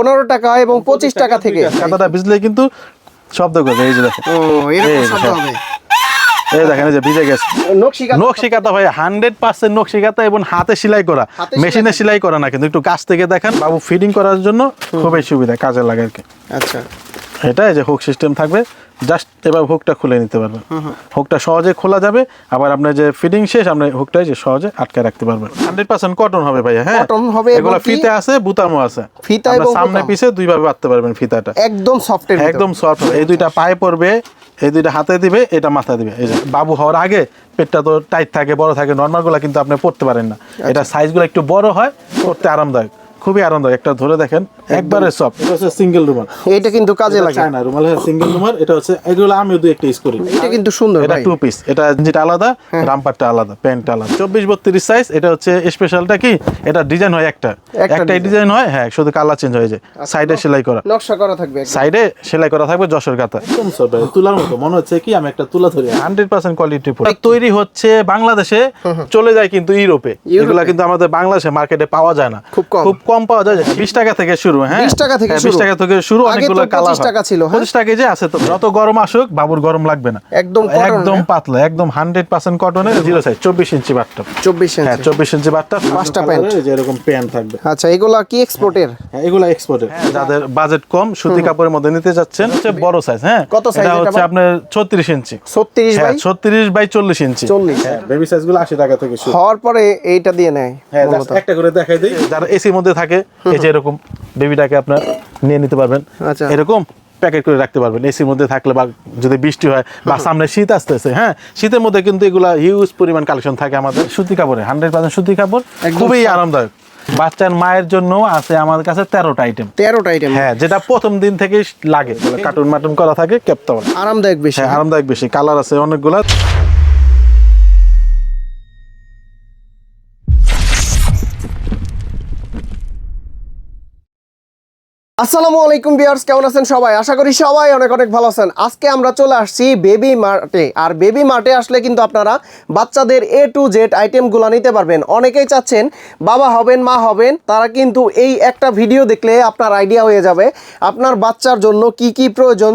15 টাকা এবং 25 টাকা থেকে কাঁথাটা ভিজলে কিন্তু শব্দ করবে। এই যে দেখেন, ও এরকম শব্দ হবে। এই দেখেন, এই যে ভিজে গেছে। নকশি কাঁথা ভাই 100% নকশি কাঁথা এবং হাতে সেলাই করা, মেশিনে সেলাই করা না, কিন্তু একটু কাছ থেকে দেখেন। বাবু ফিটিং করার জন্য খুবই সুবিধা, কাজে লাগে আর কি। আচ্ছা, এটা এই যে হুক সিস্টেম থাকবে, জাস্ট এবার হুকটা খুলে নিতে পারবেন। হুকটা সহজে খোলা যাবে, আবার আপনার যে ফিটিং শেষ আপনি হুকটা যে সহজে আটকে রাখতে পারবেন। 100% কটন হবে ভাইয়া। হ্যাঁ, কটন হবে। এগুলো ফিতে আছে, বুতামও আছে। ফিতা এবং সামনে পিছে দুই ভাবে বাঁধতে পারবেন ফিতাটা। একদম সফট এর একদম সফট। এই দুইটা পায়ে পড়বে, এই দুইটা হাতে দিবে, এটা মাথা দিবে। এই যে বাবু হওয়ার আগে পেটটা তো টাইট থাকে, বড় থাকে, নর্মাল গুলা কিন্তু আপনি পড়তে পারেন না। এটা সাইজ গুলো একটু বড় হয়, পড়তে আরামদায়ক, খুবই আরামদায়ক। একটা ধরে দেখেন, একবারে সফট। এটা হচ্ছে সিঙ্গেল রুমাল, এটা কিন্তু কাজে লাগে। চায়না রুমাল, হ্যাঁ সিঙ্গেল রুমাল। এটা হচ্ছে এগুলো আমিও দুই একটা ইউজ করি। এটা কিন্তু সুন্দর এটা ভাই। টু পিস, এটা যেটা আলাদা, রামপারটা আলাদা, প্যান্টটা আলাদা। 24-32 সাইজ। এটা হচ্ছে স্পেশালটা কি, এটা ডিজাইন হয় একটাই ডিজাইন হয়। হ্যাঁ, শুধু কালার চেঞ্জ হয়ে যায়। সাইডে সেলাই করা, নকশা করা থাকবে, সাইডে সেলাই করা থাকবে যশোর কাঁথা। একদম সফট, তুলার মতো মনে হচ্ছে কি আমি একটা তুলা ধরি। 100% কোয়ালিটি প্রোডাক্ট। তৈরি হচ্ছে বাংলাদেশে, চলে যায় কিন্তু ইউরোপে। এগুলা কিন্তু আমাদের বাংলাদেশে মার্কেটে পাওয়া যায় না, খুব কম পাওয়া যায়। 20 টাকা থেকে শুরু। হ্যাঁ, 20 টাকা থেকে 20 টাকা থেকে শুরু। অনেকগুলো কালার। 25 টাকা ছিল। 25 টাকা যে আছে, তো যত গরম আসুক বাবুর গরম লাগবে না। একদম পাতলা, একদম 100% কটনের, জিরো সাইজ, 24 ইঞ্চি বাট্টা। 24 ইঞ্চি। হ্যাঁ, 24 ইঞ্চি বাট্টা, 5টা প্যান্ট, যে এরকম প্যান্ট থাকবে। আচ্ছা, এগুলা কি এক্সপোর্টের? হ্যাঁ, এগুলা এক্সপোর্টের। যাদের বাজেট কম, সুতি কাপড়ের মধ্যে নিতে যাচ্ছেন, হচ্ছে বড় সাইজ। হ্যাঁ, কত সাইজ এটা হচ্ছে আপনার 36 ইঞ্চি। 36 বাই 36 বাই 40 ইঞ্চি। 40। হ্যাঁ, বেবি সাইজ গুলো 80 টাকা থেকে শুরু। হওয়ার পরে এইটা দিয়ে নেয়। হ্যাঁ, একটা করে দেখাই দেই। যারা এসির মধ্যে থাকে, এই যে এরকম বেবিটাকে আপনার নিয়ে নিতে পারবেন। আচ্ছা, এরকম প্যাকেট করে রাখতে পারবেন এসির মধ্যে থাকলে, বা যদি বৃষ্টি হয় বা সামনে শীত আসতেছে। হ্যাঁ, শীতের মধ্যে কিন্তু এগুলা হিউজ পরিমাণ কালেকশন থাকে আমাদের। সুতি কাপড়ে 100% সুতি কাপড়, খুবই আরামদায়ক। বাচ্চার মায়ের জন্য আছে আমাদের কাছে 13টা আইটেম। 13টা আইটেম। হ্যাঁ, যেটা প্রথম দিন থেকেই লাগে। কার্টুন মাটুন করা থাকে, ক্যাপটা আরামদায়ক বেশি। হ্যাঁ, আরামদায়ক বেশি। কালার আছে অনেকগুলা। আসসালামু আলাইকুম ভিউয়ার্স, কেমন আছেন সবাই? আশা করি সবাই অনেক অনেক ভালো আছেন। আজকে আমরা চলে আসছি বেবি মার্টে। আর বেবি মার্টে আসলে কিন্তু আপনারা বাচ্চাদের A to Z আইটেমগুলো নিতে পারবেন। অনেকেই চাচ্ছেন বাবা হবেন, মা হবেন, তারা কিন্তু এই একটা ভিডিও দেখলে আপনার আইডিয়া হয়ে যাবে আপনার বাচ্চার জন্য কি কি প্রয়োজন,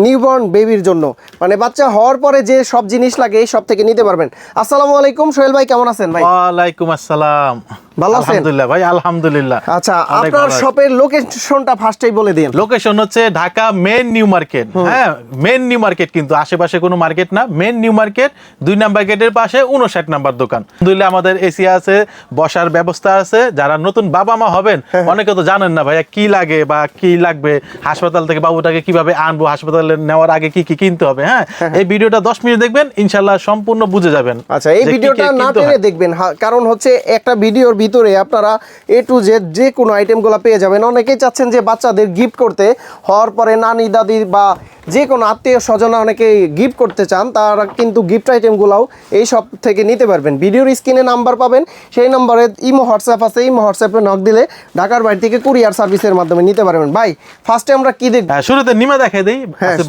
নিউবর্ন বেবির জন্য, মানে বাচ্চা হওয়ার পরে যে সব জিনিস লাগে এই সব থেকে নিতে পারবেন। আসসালামু আলাইকুম সোহেল ভাই, কেমন আছেন ভাই? ওয়ালাইকুম আসসালাম। ভালো আছেন? আলহামদুলিল্লাহ ভাই, আলহামদুলিল্লাহ। আচ্ছা, আপনার শপের লোকেশনটা ফার্স্টেই বলে দিন। লোকেশন হচ্ছে ঢাকা মেন নিউ মার্কেট। হ্যাঁ, মেন নিউ মার্কেট, কিন্তু আশেপাশে কোনো মার্কেট না। মেন নিউ মার্কেট 2 নাম্বার গেটের পাশে 59 নাম্বার দোকান। আলহামদুলিল্লাহ আমাদের এসি আছে, বসার ব্যবস্থা আছে। যারা নতুন বাবা মা হবেন, অনেকে তো জানেন না ভাইয়া কি লাগে বা কি লাগবে, হাসপাতাল থেকে বাবুটাকে কিভাবে আনবো, হাসপাতালে নেওয়ার আগে কি কি কিনতে হবে। হ্যাঁ, এই ভিডিওটা 10 মিনিট দেখবেন, ইনশাআল্লাহ সম্পূর্ণ বুঝে যাবেন। আচ্ছা, এই ভিডিওটা না টেনে দেখবেন, কারণ হচ্ছে একটা ভিডিওর ভিতরে আপনারা A to Z যে কোনো আইটেমগুলো পেয়ে যাবেন। অনেকেই চাচ্ছেন যে বাচ্চাদের গিফট করতে, হওয়ার পরে নানি দাদি বা যে কোনো আত্মীয় স্বজন অনেকেই গিফট করতে চান, তারা কিন্তু গিফট আইটেমগুলোও এই সব থেকে নিতে পারবেন। ভিডিওর স্ক্রিনে নাম্বার পাবেন, সেই নম্বরে ইমো হোয়াটসঅ্যাপ আছে, ইমো হোয়াটসঅ্যাপে নক দিলে ঢাকার বাইরে থেকে কুরিয়ার সার্ভিসের মাধ্যমে নিতে পারবেন। ভাই ফার্স্টে আমরা কি দেখব? শুরুতে নিমা দেখাই দেই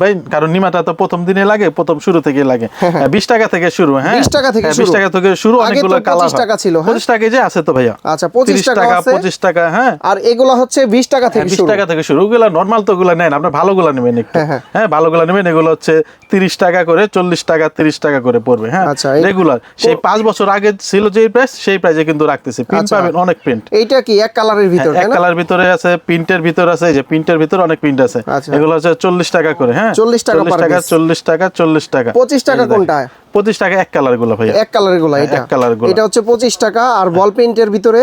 ভাই, কারণ নিমাটা তো প্রথম দিনে লাগে, প্রথম শুরু থেকে লাগে। 20 টাকা থেকে শুরু। হ্যাঁ, 20 টাকা থেকে শুরু। 20 টাকা থেকে শুরু। অনেকগুলো কালার। 25 টাকা ছিল। 25 টাকা যে আছে তো ভাইয়া। আচ্ছা, 25 টাকা আছে, 25 টাকা। হ্যাঁ, আর এগুলো হচ্ছে 20 টাকা থেকে শুরু। 20 টাকা থেকে শুরু। ওগুলা নরমাল তো ওগুলা নেন, আপনার ভালোগুলা নেবেন একটু। হ্যাঁ, ভালোগুলা নেবেন। এগুলো হচ্ছে 30 টাকা করে, 40 টাকা, 30 টাকা করে পড়বে। হ্যাঁ, রেগুলার সেই 5 বছর আগে ছিল যে প্রাইস, সেই প্রাইসে কিন্তু রাখতেছি। প্রিন্ট পাবেন অনেক প্রিন্ট। এইটা কি এক কালারের ভিতর? এক কালার ভিতরে আছে, প্রিন্টের ভিতর আছে, এই যে প্রিন্টের ভিতর অনেক প্রিন্ট আছে। এগুলো হচ্ছে 40 টাকা করে। হ্যাঁ, 40 টাকা, 40 টাকা, 40 টাকা। 25 টাকা কোনটা? 25 টাকা এক কালার গুলো ভাইয়া। এক কালারের গুলো এটা? এক কালার গুলো। এটা হচ্ছে 25 টাকা। আর বল প্রিন্টের ভিতরে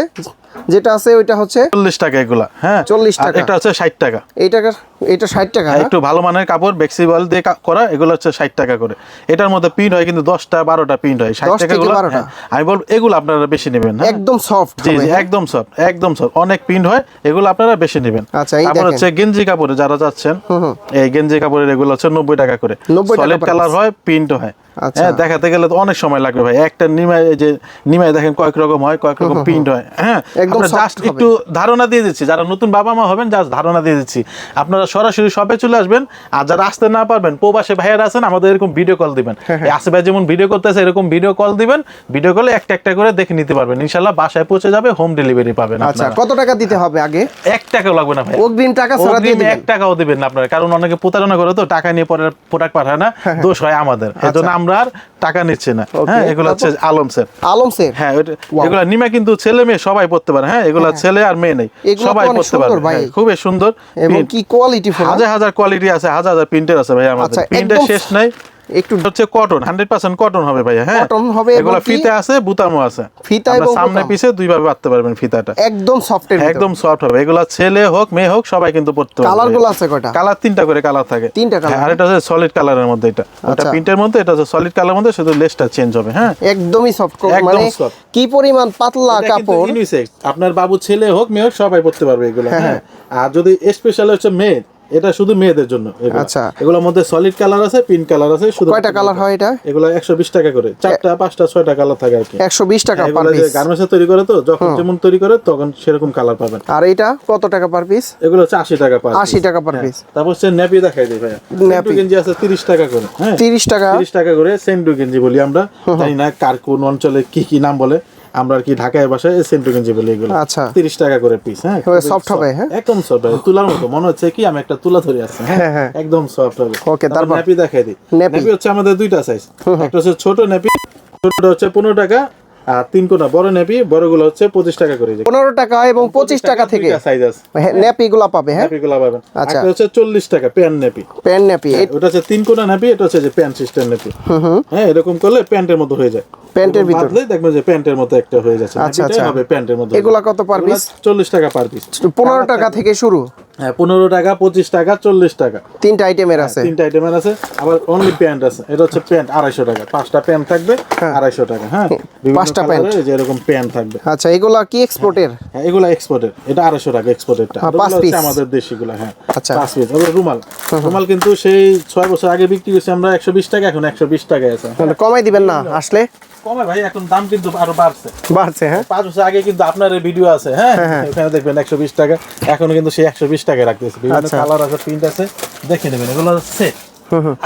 যেটা আছে ওইটা হচ্ছে 40 টাকা এগুলা। হ্যাঁ, 40 টাকা। এটা হচ্ছে 60 টাকা। এটা 60 টাকা। একটু ভালো মানের কাপড়, বেক্সিবল দিয়ে করা, এগুলো হচ্ছে 60 টাকা করে। এটার মধ্যে প্রিন্ট হয় কিন্তু 10টা 12টা প্রিন্ট হয়। 60 টাকা গুলো। আমি বলবো এগুলো আপনারা বেশি নেবেন। একদম সফট। জি জি, একদম সফট, একদম সফট। অনেক প্রিন্ট হয়, এগুলো আপনারা বেশি নেবেন। আচ্ছা, তারপর হচ্ছে গেঞ্জি কাপড়ে যারা যাচ্ছেন, এই গেঞ্জি কাপড়ের এগুলো হচ্ছে 90 টাকা করে। সলিড কালার হয়, প্রিন্ট হয়। আচ্ছা। হ্যাঁ, দেখাতে গেলে তো অনেক সময় লাগবে ভাই। একটা নিমাই, এই যে নিমাই দেখেন কয়েক রকম হয়, কয়েক রকম প্রিন্ট হয়। হ্যাঁ, একদম আমরা soft জাস্ট হবে। একটু ধারণা দিয়ে দিচ্ছি, যারা নতুন বাবা মা হবেন জাস্ট ধারণা দিয়ে দিচ্ছি। আপনারা সরাসরি শপে চলে আসবেন, আর যারা আসতে না পারবেন প্রবাসে ভাইয়ারা আছেন, আমাদের এরকম ভিডিও কল দিবেন। এই আসিফ ভাই যেমন ভিডিও করতেছে এরকম ভিডিও কল দিবেন, ভিডিও কলে একটা একটা করে দেখে নিতে পারবেন। ইনশাআল্লাহ বাসায় পৌঁছে যাবে, হোম ডেলিভারি পাবেন আচ্ছা, আপনারা। কত টাকা দিতে হবে আগে? 1 টাকাও লাগবে না ভাই, অগ্রিম টাকা ছাড়া দিয়ে দিবেন? 1 টাকাও দিবেন না আপনারা, কারণ অনেকে প্রতারণা করে তো, টাকা নিয়ে পরে প্রোডাক্ট পাঠায় না, দোষ হয় আমাদের। এজন্য আমরা আর টাকা নিচ্ছি না। হ্যাঁ, এগুলো হচ্ছে আলম স্যার। আলম স্যার, হ্যাঁ, এগুলা নিমা কিন্তু ছেলে মেয়ে সবাই পড়তে পারে। হ্যাঁ, এগুলা ছেলে আর মেয়ে নেই, এগুলো সবাই তো অনেক পড়তে সুন্দর পারে। ভাই। হ্যাঁ, খুবই সুন্দর এবং কি কোয়ালিটি ফুল। হাজার হাজার কোয়ালিটি আছে, হাজার হাজার প্রিন্টের আছে ভাই আমাদের। আচ্ছা, প্রিন্টের একদম শেষ নাই। একটু হচ্ছে কটন, 100% কটন হবে ভাই। হ্যাঁ, কটন হবে এবং এগুলা কি- ফিতে আছে, বুতামও আছে। ফিতা আমরা এবং সামনে বোতাম। পিছে দুই ভাবে বাঁধতে পারবেন ফিতাটা। একদম সফটের ভিতর। একদম সফট হবে। এগুলা ছেলে হোক মেয়ে হোক সবাই কিন্তু পড়তে পারবে। কালার গুলো আছে কয়টা? কালার 3টা করে কালার থাকে। 3টা কালার। হ্যাঁ, আর এটা হচ্ছে সলিড কালারের মধ্যে, এটা ওটা আচ্ছা। প্রিন্টের মধ্যে, এটা হচ্ছে সলিড কালারের মধ্যে, শুধু লেসটা চেঞ্জ হবে। হ্যাঁ, একদমই সফট, একদম মানে soft। কি পরিমাণ পাতলা এটা কিন্তু কাপড়। unisex, আপনার বাবু ছেলে হোক মেয়ে হোক সবাই পড়তে পারবে এগুলো। হ্যাঁ, আর যদি স্পেশাল হচ্ছে মেয়ে, এটা শুধু মেয়েদের জন্য এগুলো। আচ্ছা। এগুলোর মধ্যে সলিড কালার আছে, পিঙ্ক কালার আছে, শুধু কয়টা কালার হয় এটা? এগুলো 120 টাকা করে, 4টা 5টা 6টা কালার থাকে আর কি। 120 টাকা পার এগুলো যে পিস। গার্মেন্টসে তৈরি করে তো, যখন যেমন তৈরি করে তখন সেরকম কালার পাবেন। আর এটা কত টাকা পার পিস? এগুলো হচ্ছে 80 টাকা পার 80 টাকা পার পিস। তারপর হচ্ছে নেপি দেখাই দিই ভাইয়া। নেপি। গেঞ্জি আছে 30 টাকা করে। হ্যাঁ, 30 টাকা। 30 টাকা করে সেন্ডু গেঞ্জি বলি আমরা। জানি না কার কোন অঞ্চলে কি কি নাম বলে, আমরা আর কি ঢাকায় বাসায় সেন্টু গেঞ্জি বলি এগুলো। আচ্ছা। 30 টাকা করে পিস। হ্যাঁ, সফট হবে। হ্যাঁ, একদম সফট হবে, তুলার মতো মনে হচ্ছে কি আমি একটা তুলা ধরে আছে। হ্যাঁ, হ্যাঁ। একদম সফট হবে। Okay, তারপর? নেপি দেখাই দিই। নেপি। নেপি হচ্ছে আমাদের দুইটা সাইজ, একটা হচ্ছে ছোট নেপি, ছোটটা হচ্ছে 15 টাকা, আর 3 কোনা বড় নেপি, বড়গুলো হচ্ছে 25 টাকা করে। 15 টাকা এবং 25 টাকা থেকে সাইজ আছে, নেপি গুলা পাবে। হ্যাঁ, নেপিগুলো পাবেন। আচ্ছা। একটা হচ্ছে 40 টাকা প্যান নেপি, প্যান নেপি। ওটা হচ্ছে 3 কোনা নেপি, এটা হচ্ছে যে প্যান্ট সিস্টেম নেপি। হ্যাঁ, এরকম করলে প্যান্টের মতো হয়ে যায়। প্যান্টের এরকম ভিতর। বাঁধলে দেখবেন যে প্যান্টের মতো একটা হয়ে যাচ্ছে। আচ্ছা, নেপিটাই আচ্ছা। হবে প্যান্টের মতো। এগুলা কত পার এগুলা পিস? 40 টাকা পার পিস। 15 টাকা থেকে শুরু। হ্যাঁ, 15 টাকা, 25 টাকা, 40 টাকা। তিনটা আইটেমের আছে। 3টা আইটেমের আছে। আবার অনলি প্যান্ট আছে, এটা হচ্ছে প্যান্ট 250 টাকা, 5টা প্যান্ট থাকবে 250 টাকা। হ্যাঁ, বিভিন্ন 5টা কালারের যে এরকম প্যান্ট থাকবে। আচ্ছা, এগুলা কি এক্সপোর্টের? হ্যাঁ, এগুলা এক্সপোর্টের, এটা 250 টাকা এক্সপোর্টেরটা। হ্যাঁ, এগুলো 5 হচ্ছে piece। আমাদের দেশিগুলা। হ্যাঁ, আচ্ছা। 5 পিস। এগুলো রুমাল, রুমাল কিন্তু সেই 6 বছর আগে বিক্রি করছি আমরা 120 টাকা, এখন 120 টাকায় আছে। তাহলে কমাই দিবেন না আসলে? কমে ভাই, এখন দাম কিন্তু আরো বাড়ছে। বাড়ছে। হ্যাঁ, 5 বছর আগে কিন্তু আপনার ভিডিও আছে। হ্যাঁ, এখানে দেখবেন 120 টাকা, এখনো কিন্তু সেই 120 টাকায় রাখতেছে। বিভিন্ন আচ্ছা। কালার আছে, প্রিন্ট আছে, দেখে নেবেন। এগুলো সেট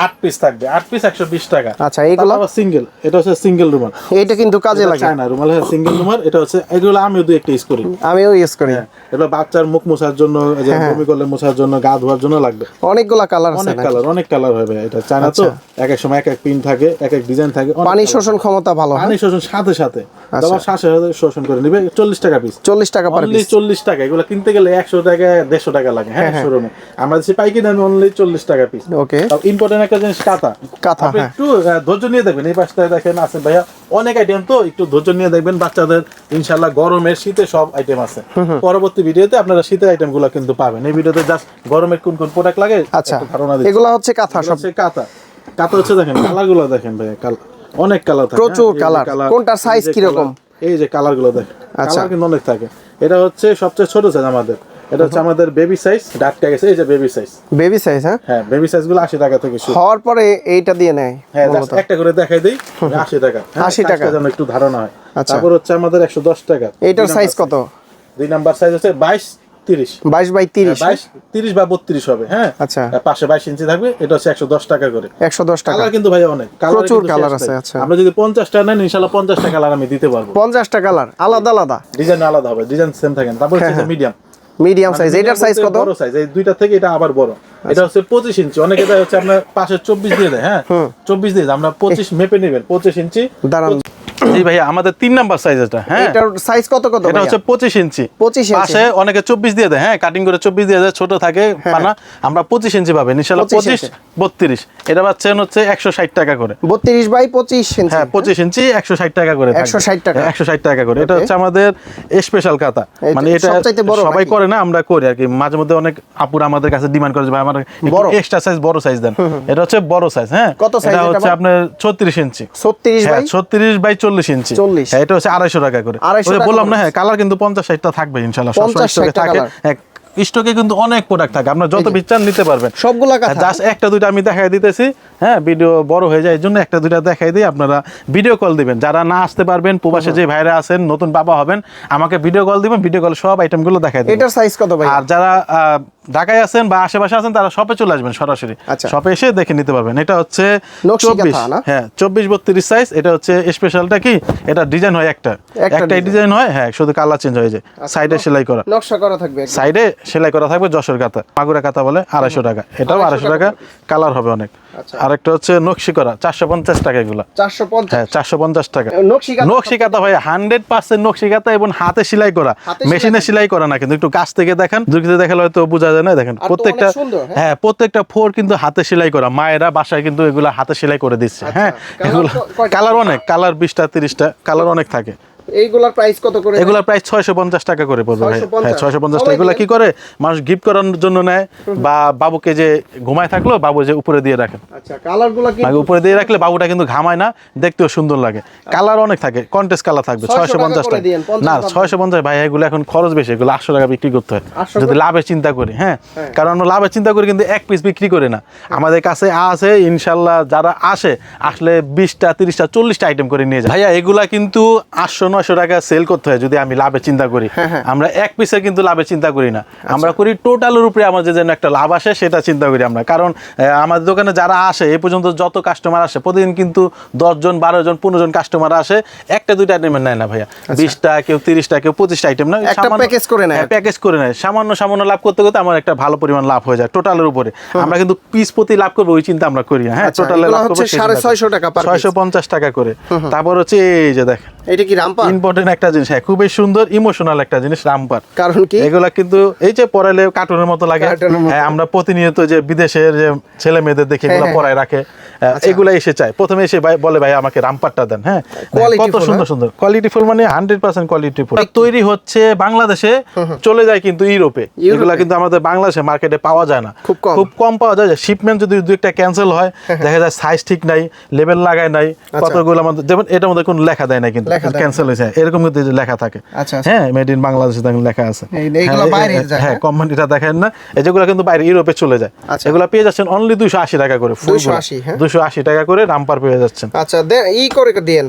8 পিস থাকবে, 8 পিস 120 টাকা। আচ্ছা, এইগুলো? সিঙ্গেল, এটা হচ্ছে সিঙ্গেল রুমাল। এইটা কিন্তু কাজে লাগে। চায়না রুমাল, হ্যাঁ, সিঙ্গেল রুমাল। এটা হচ্ছে, এগুলো আমিও দুই একটা ইউজ করি। আমিও ইউজ করি। এটা বাচ্চার মুখ মোছার জন্য, যে বমি করলে মোছার জন্য, গা ধোয়ার জন্য লাগবে। অনেকগুলা কালার আছে অনেক না? কালার, অনেক কালার হবে। এটা চায়না তো, এক এক সময় এক এক প্রিন্ট থাকে, এক এক ডিজাইন থাকে। অনেক পানি colour। শোষণ ক্ষমতা ভালো। পানি শোষণ সাথে সাথে, তোমার শ্বাসে শোষণ করে নিবে। 40 টাকা পিস। 40 টাকা পার অনলি পিস। 40 টাকা। এগুলো কিনতে গেলে 100 টাকা 150 টাকা লাগে। হ্যাঁ, শোরুমে আমরা যে পাইকারি দাম অনলি 40 টাকা পিস। ওকে। তাও ইম্পর্টেন্ট একটা জিনিস কাঁথা। কাঁথা, আপনি হ্যাঁ। একটু ধৈর্য নিয়ে দেখবেন। এই পাশটায় দেখেন আছে ভাইয়া অনেক আইটেম, তো একটু ধৈর্য নিয়ে দেখবেন। বাচ্চাদের ইনশাআল্লাহ গরমের শীতে সব আইটেম আছে। পরবর্তী ভিডিওতে আপনারা শীতের আইটেমগুলো কিন্তু পাবেন। এই ভিডিওতে জাস্ট গরমের কোন কোন প্রোডাক্ট লাগে আচ্ছা, একটা ধারণা দিচ্ছি। এগুলা হচ্ছে কাঁথা এগুলো সব। হচ্ছে কাঁথা। কাঁথা হচ্ছে দেখেন কালারগুলো দেখেন ভাইয়া, অনেক কালার থাকে। প্রচুর হ্যাঁ, এই যে কালার। কালার, কোনটার এই সাইজ যে কি রকম? কালার, এই যে কালারগুলো দেখেন। আচ্ছা। কালার কিন্তু অনেক থাকে। এটা হচ্ছে সবচেয়ে ছোট সাইজ আমাদের। এটা হচ্ছে আমাদের বেবি সাইজ, ডাটকা গেছে। এই যে বেবি সাইজ। Baby size. হ্যাঁ, হ্যাঁ, বেবি সাইজগুলো 80 টাকা থেকে শুরু। হওয়ার পরে এইটা দিয়ে নেয়। হ্যাঁ, just একটা করে দেখাই দেই। 80 টাকা। হ্যাঁ, 80 টাকা। সাইজটা যেন একটু ধারণা হয়। আচ্ছা। তারপর হচ্ছে আমাদের 110 টাকা। এইটার সাইজ কত? 2 নাম্বার সাইজ হচ্ছে 22 30। 22 বাই 30। 22 30 বা 32 হবে। হ্যাঁ, আচ্ছা। আর পাশে 22 ইঞ্চি থাকবে। এটা হচ্ছে 110 টাকা করে। 110 টাকা। কালার কিন্তু ভাই অনেক প্রচুর কালার আছে। আচ্ছা, আমরা যদি 50 টাকা নেন ইনশাআল্লাহ 50 টাকা কালার আমি দিতে পারবো। 50টা কালার আলাদা আলাদা, ডিজাইন আলাদা হবে, ডিজাইন সেম থাকে না। তারপর হচ্ছে মিডিয়াম, মিডিয়াম সাইজ। এটার সাইজ কত? বড় সাইজ। এই দুইটা থেকে এটা আবার বড়। এটা হচ্ছে 25 ইঞ্চি। অনেকে দেয় হচ্ছে আপনার পাশে 24 দিয়ে দেয়। হ্যাঁ, 24 দিয়ে দেয়। আমরা 25 মেপে নেবেন, 25 ইঞ্চি। দাঁড়ান। জি ভাইয়া, আমাদের 3 নাম্বার সাইজ এটা। হ্যাঁ, এটার সাইজ কত কত? এটা হচ্ছে 25 ইঞ্চি। 25 ইঞ্চি। পাশে অনেকে 24 দিয়ে দেয়। হ্যাঁ, কাটিং করে 24 দিয়ে দেয়, ছোট থাকে পানা। আমরা 25 ইঞ্চি পাবেন ইনশাআল্লাহ। 25 32। এটা পাচ্ছেন হচ্ছে 160 টাকা করে। 32 বাই 25 ইঞ্চি। হ্যাঁ, 25 ইঞ্চি 160 টাকা করে। 160 টাকা। 160 টাকা করে। এটা হচ্ছে আমাদের স্পেশাল কাঁথা। মানে এটা সবচাইতে বড় সবাই নাকি? করে না, আমরা করি আর কি। মাঝে মধ্যে অনেক আপুরা আমাদের কাছে ডিমান্ড করে যে ভাই আমার বড় এক্সট্রা সাইজ, বড় সাইজ দেন। এটা হচ্ছে বড় সাইজ। হ্যাঁ, কত size এটা এটা হচ্ছে ভাই? আপনার 36 ইঞ্চি। 36 হ্যাঁ, বাই 36 বাই 40 ইঞ্চি। 40। হ্যাঁ, এটা হচ্ছে 250 টাকা করে। 250 ওই যে টাকা বললাম না, করে। হ্যাঁ, কালার কিন্তু 50 60টা থাকবে ইনশাআল্লাহ। 50 সবসময় 60টা থাকে। কালার। হ্যাঁ, স্টকে কিন্তু অনেক প্রোডাক্ট থাকে, আপনারা যত বিচার নিতে পারবেন। সবগুলা কাঁথা জাস্ট একটা দুইটা আমি দেখাই দিতেছি, হ্যাঁ ভিডিও বড় হয়ে যায় এই জন্য একটা দুইটা দেখাই দিই, আপনারা ভিডিও কল দিবেন। যারা না আসতে পারবেন, প্রবাসে যে ভাইরা আছেন, নতুন বাবা হবেন, আমাকে ভিডিও কল দিবেন, ভিডিও কল সব আইটেমগুলো দেখাই দিবেন। এটার সাইজ কত ভাই? আর যারা ঢাকায় আছেন বা আশেপাশে আছেন তারা শপে চলে আসবেন সরাসরি, আচ্ছা। শপে এসে দেখে নিতে পারবেন। এটা হচ্ছে নকশি 24, কাঁথা না? হ্যাঁ 24-32 সাইজ। এটা হচ্ছে স্পেশালটা কি, এটা ডিজাইন হয় একটাই ডিজাইন হয়, হ্যাঁ শুধু কালার চেঞ্জ হয়ে যায়। সাইডে সেলাই করা, নকশা করা থাকবে একদম। সাইডে সেলাই করা থাকবে। যশোর কাঁথা, মাগুরা কাঁথা বলে 250 টাকা, এটাও 250 টাকা, কালার হবে অনেক। আচ্ছা। আরেকটা হচ্ছে নকশি করা 450 টাকা, এগুলা 450। হ্যাঁ 450 টাকা। নকশি কাঁথা, নকশি কাঁথা ভাই 100% নকশি কাঁথা এবং হাতে সেলাই করা, হাতে মেশিনে সেলাই করা না। কিন্তু একটু কাছ থেকে দেখেন, দূর থেকে দেখালে হয়তো বোঝা যায় না। দেখেন আর তো প্রত্যেকটা, অনেক সুন্দর, হ্যাঁ। হ্যাঁ প্রত্যেকটা ফোর কিন্তু হাতে সেলাই করা। মায়েরা বাসায় কিন্তু এগুলা হাতে সেলাই করে দিচ্ছে। হ্যাঁ কালার এগুলা কয়টা? কালার অনেক, কালার 20টা 30টা কালার অনেক থাকে। এইগুলার প্রাইস কত করে? এগুলা প্রাইস 650 টাকা করে পড়বে ভাই। 650? হ্যাঁ 650 টাকা। এগুলা কি করে মানুষ গিফট করার জন্য নেয়, বা বাবুকে যে ঘুমায় থাকলো, বাবু যে উপরে দিয়ে রাখেন, আচ্ছা কালারগুলো কি? আগে উপরে দিয়ে রাখলে বাবুটা কিন্তু ঘামায় না, দেখতেও সুন্দর লাগে। কালার অনেক থাকে, কন্টেস্ট কালার থাকবে। 650 করে টাকা দিয়েন, 50 না, টাকা। 650 ভাই। এগুলো এখন খরচ বেশি, এগুলো 800 টাকা বিক্রি করতে হয় 800 যদি লাভের চিন্তা করি। হ্যাঁ কারণ আমরা লাভের চিন্তা করি কিন্তু এক পিস বিক্রি করে না। আমাদের কাছে আছে ইনশাল্লাহ, যারা আসলে 20টা 30টা 40টা আইটেম করে নিয়ে যায় ভাইয়া। এগুলা কিন্তু 800-900 টাকা সেল করতে হয় যদি আমি লাভের চিন্তা করি। আমরা এক পিসে কিন্তু লাভের চিন্তা করি না, আমরা করি টোটালের উপরে আমাদের যেন একটা লাভ আসে সেটা চিন্তা করি আমরা। কারণ আমাদের দোকানে যারা আসে, এই পর্যন্ত যত কাস্টমার আসে, প্রতিদিন কিন্তু 10 জন 12 জন 15 জন কাস্টমার আসে, একটা দুইটা আইটেম নেয় না ভাইয়া। 20টা, কেউ 30টা, কেউ 25টা আইটেম না, একটা প্যাকেজ করে নেয়। প্যাকেজ করে নেয়। সামান্য লাভ করতে করতে আমার একটা ভালো পরিমাণ লাভ হয়ে যায় টোটালের উপরে। আমরা কিন্তু পিস প্রতি লাভ করবো ওই চিন্তা আমরা করি না। হ্যাঁ টোটালে লাভ করবো 650 টাকা পার পিস। 650 টাকা করে। তারপর হচ্ছে এই যে দেখেন, এটা কি রামপার? ইম্পর্টেন্ট একটা জিনিস, হ্যাঁ খুবই সুন্দর ইমোশনাল একটা জিনিস, রামপার। কারণ কি? এগুলা কিন্তু এই যে পরাইলে কার্টুনের মতো লাগে। কার্টুনের মতো। হ্যাঁ আমরা প্রতিনিয়ত যে বিদেশের যে ছেলে মেয়েদের দেখে এগুলা পরায় রাখে, এগুলা এসে চায়, প্রথমে এসে বলে ভাই আমাকে রামপারটা দেন। হ্যাঁ কত সুন্দর সুন্দর কোয়ালিটিফুল, মানে 100% কোয়ালিটিফুল। তৈরি হচ্ছে বাংলাদেশে, চলে যায় কিন্তু ইউরোপে। এগুলা কিন্তু আমাদের বাংলাদেশে মার্কেটে পাওয়া যায় না, খুব কম পাওয়া যায়। শিপমেন্ট যদি দুই একটা ক্যান্সেল হয়, দেখা যায় সাইজ ঠিক নাই, লেবেল লাগায় নাই, কতগুলো আমাদের যেমন এটার মধ্যে কোনো লেখা দেয় না, কিন্তু ক্যান্সেল হয়েছে এরকম কিন্তু লেখা থাকে। হ্যাঁ মেড ইন বাংলাদেশ লেখা আছে। হ্যাঁ কোম্পানিটা দেখেন না, এই যেগুলো কিন্তু বাইরে ইউরোপে চলে যায়। এগুলো পেয়ে যাচ্ছেন অনলি 280 টাকা করে, 280 টাকা করে রামপার পেয়ে যাচ্ছেন। আচ্ছা ই করে দেন,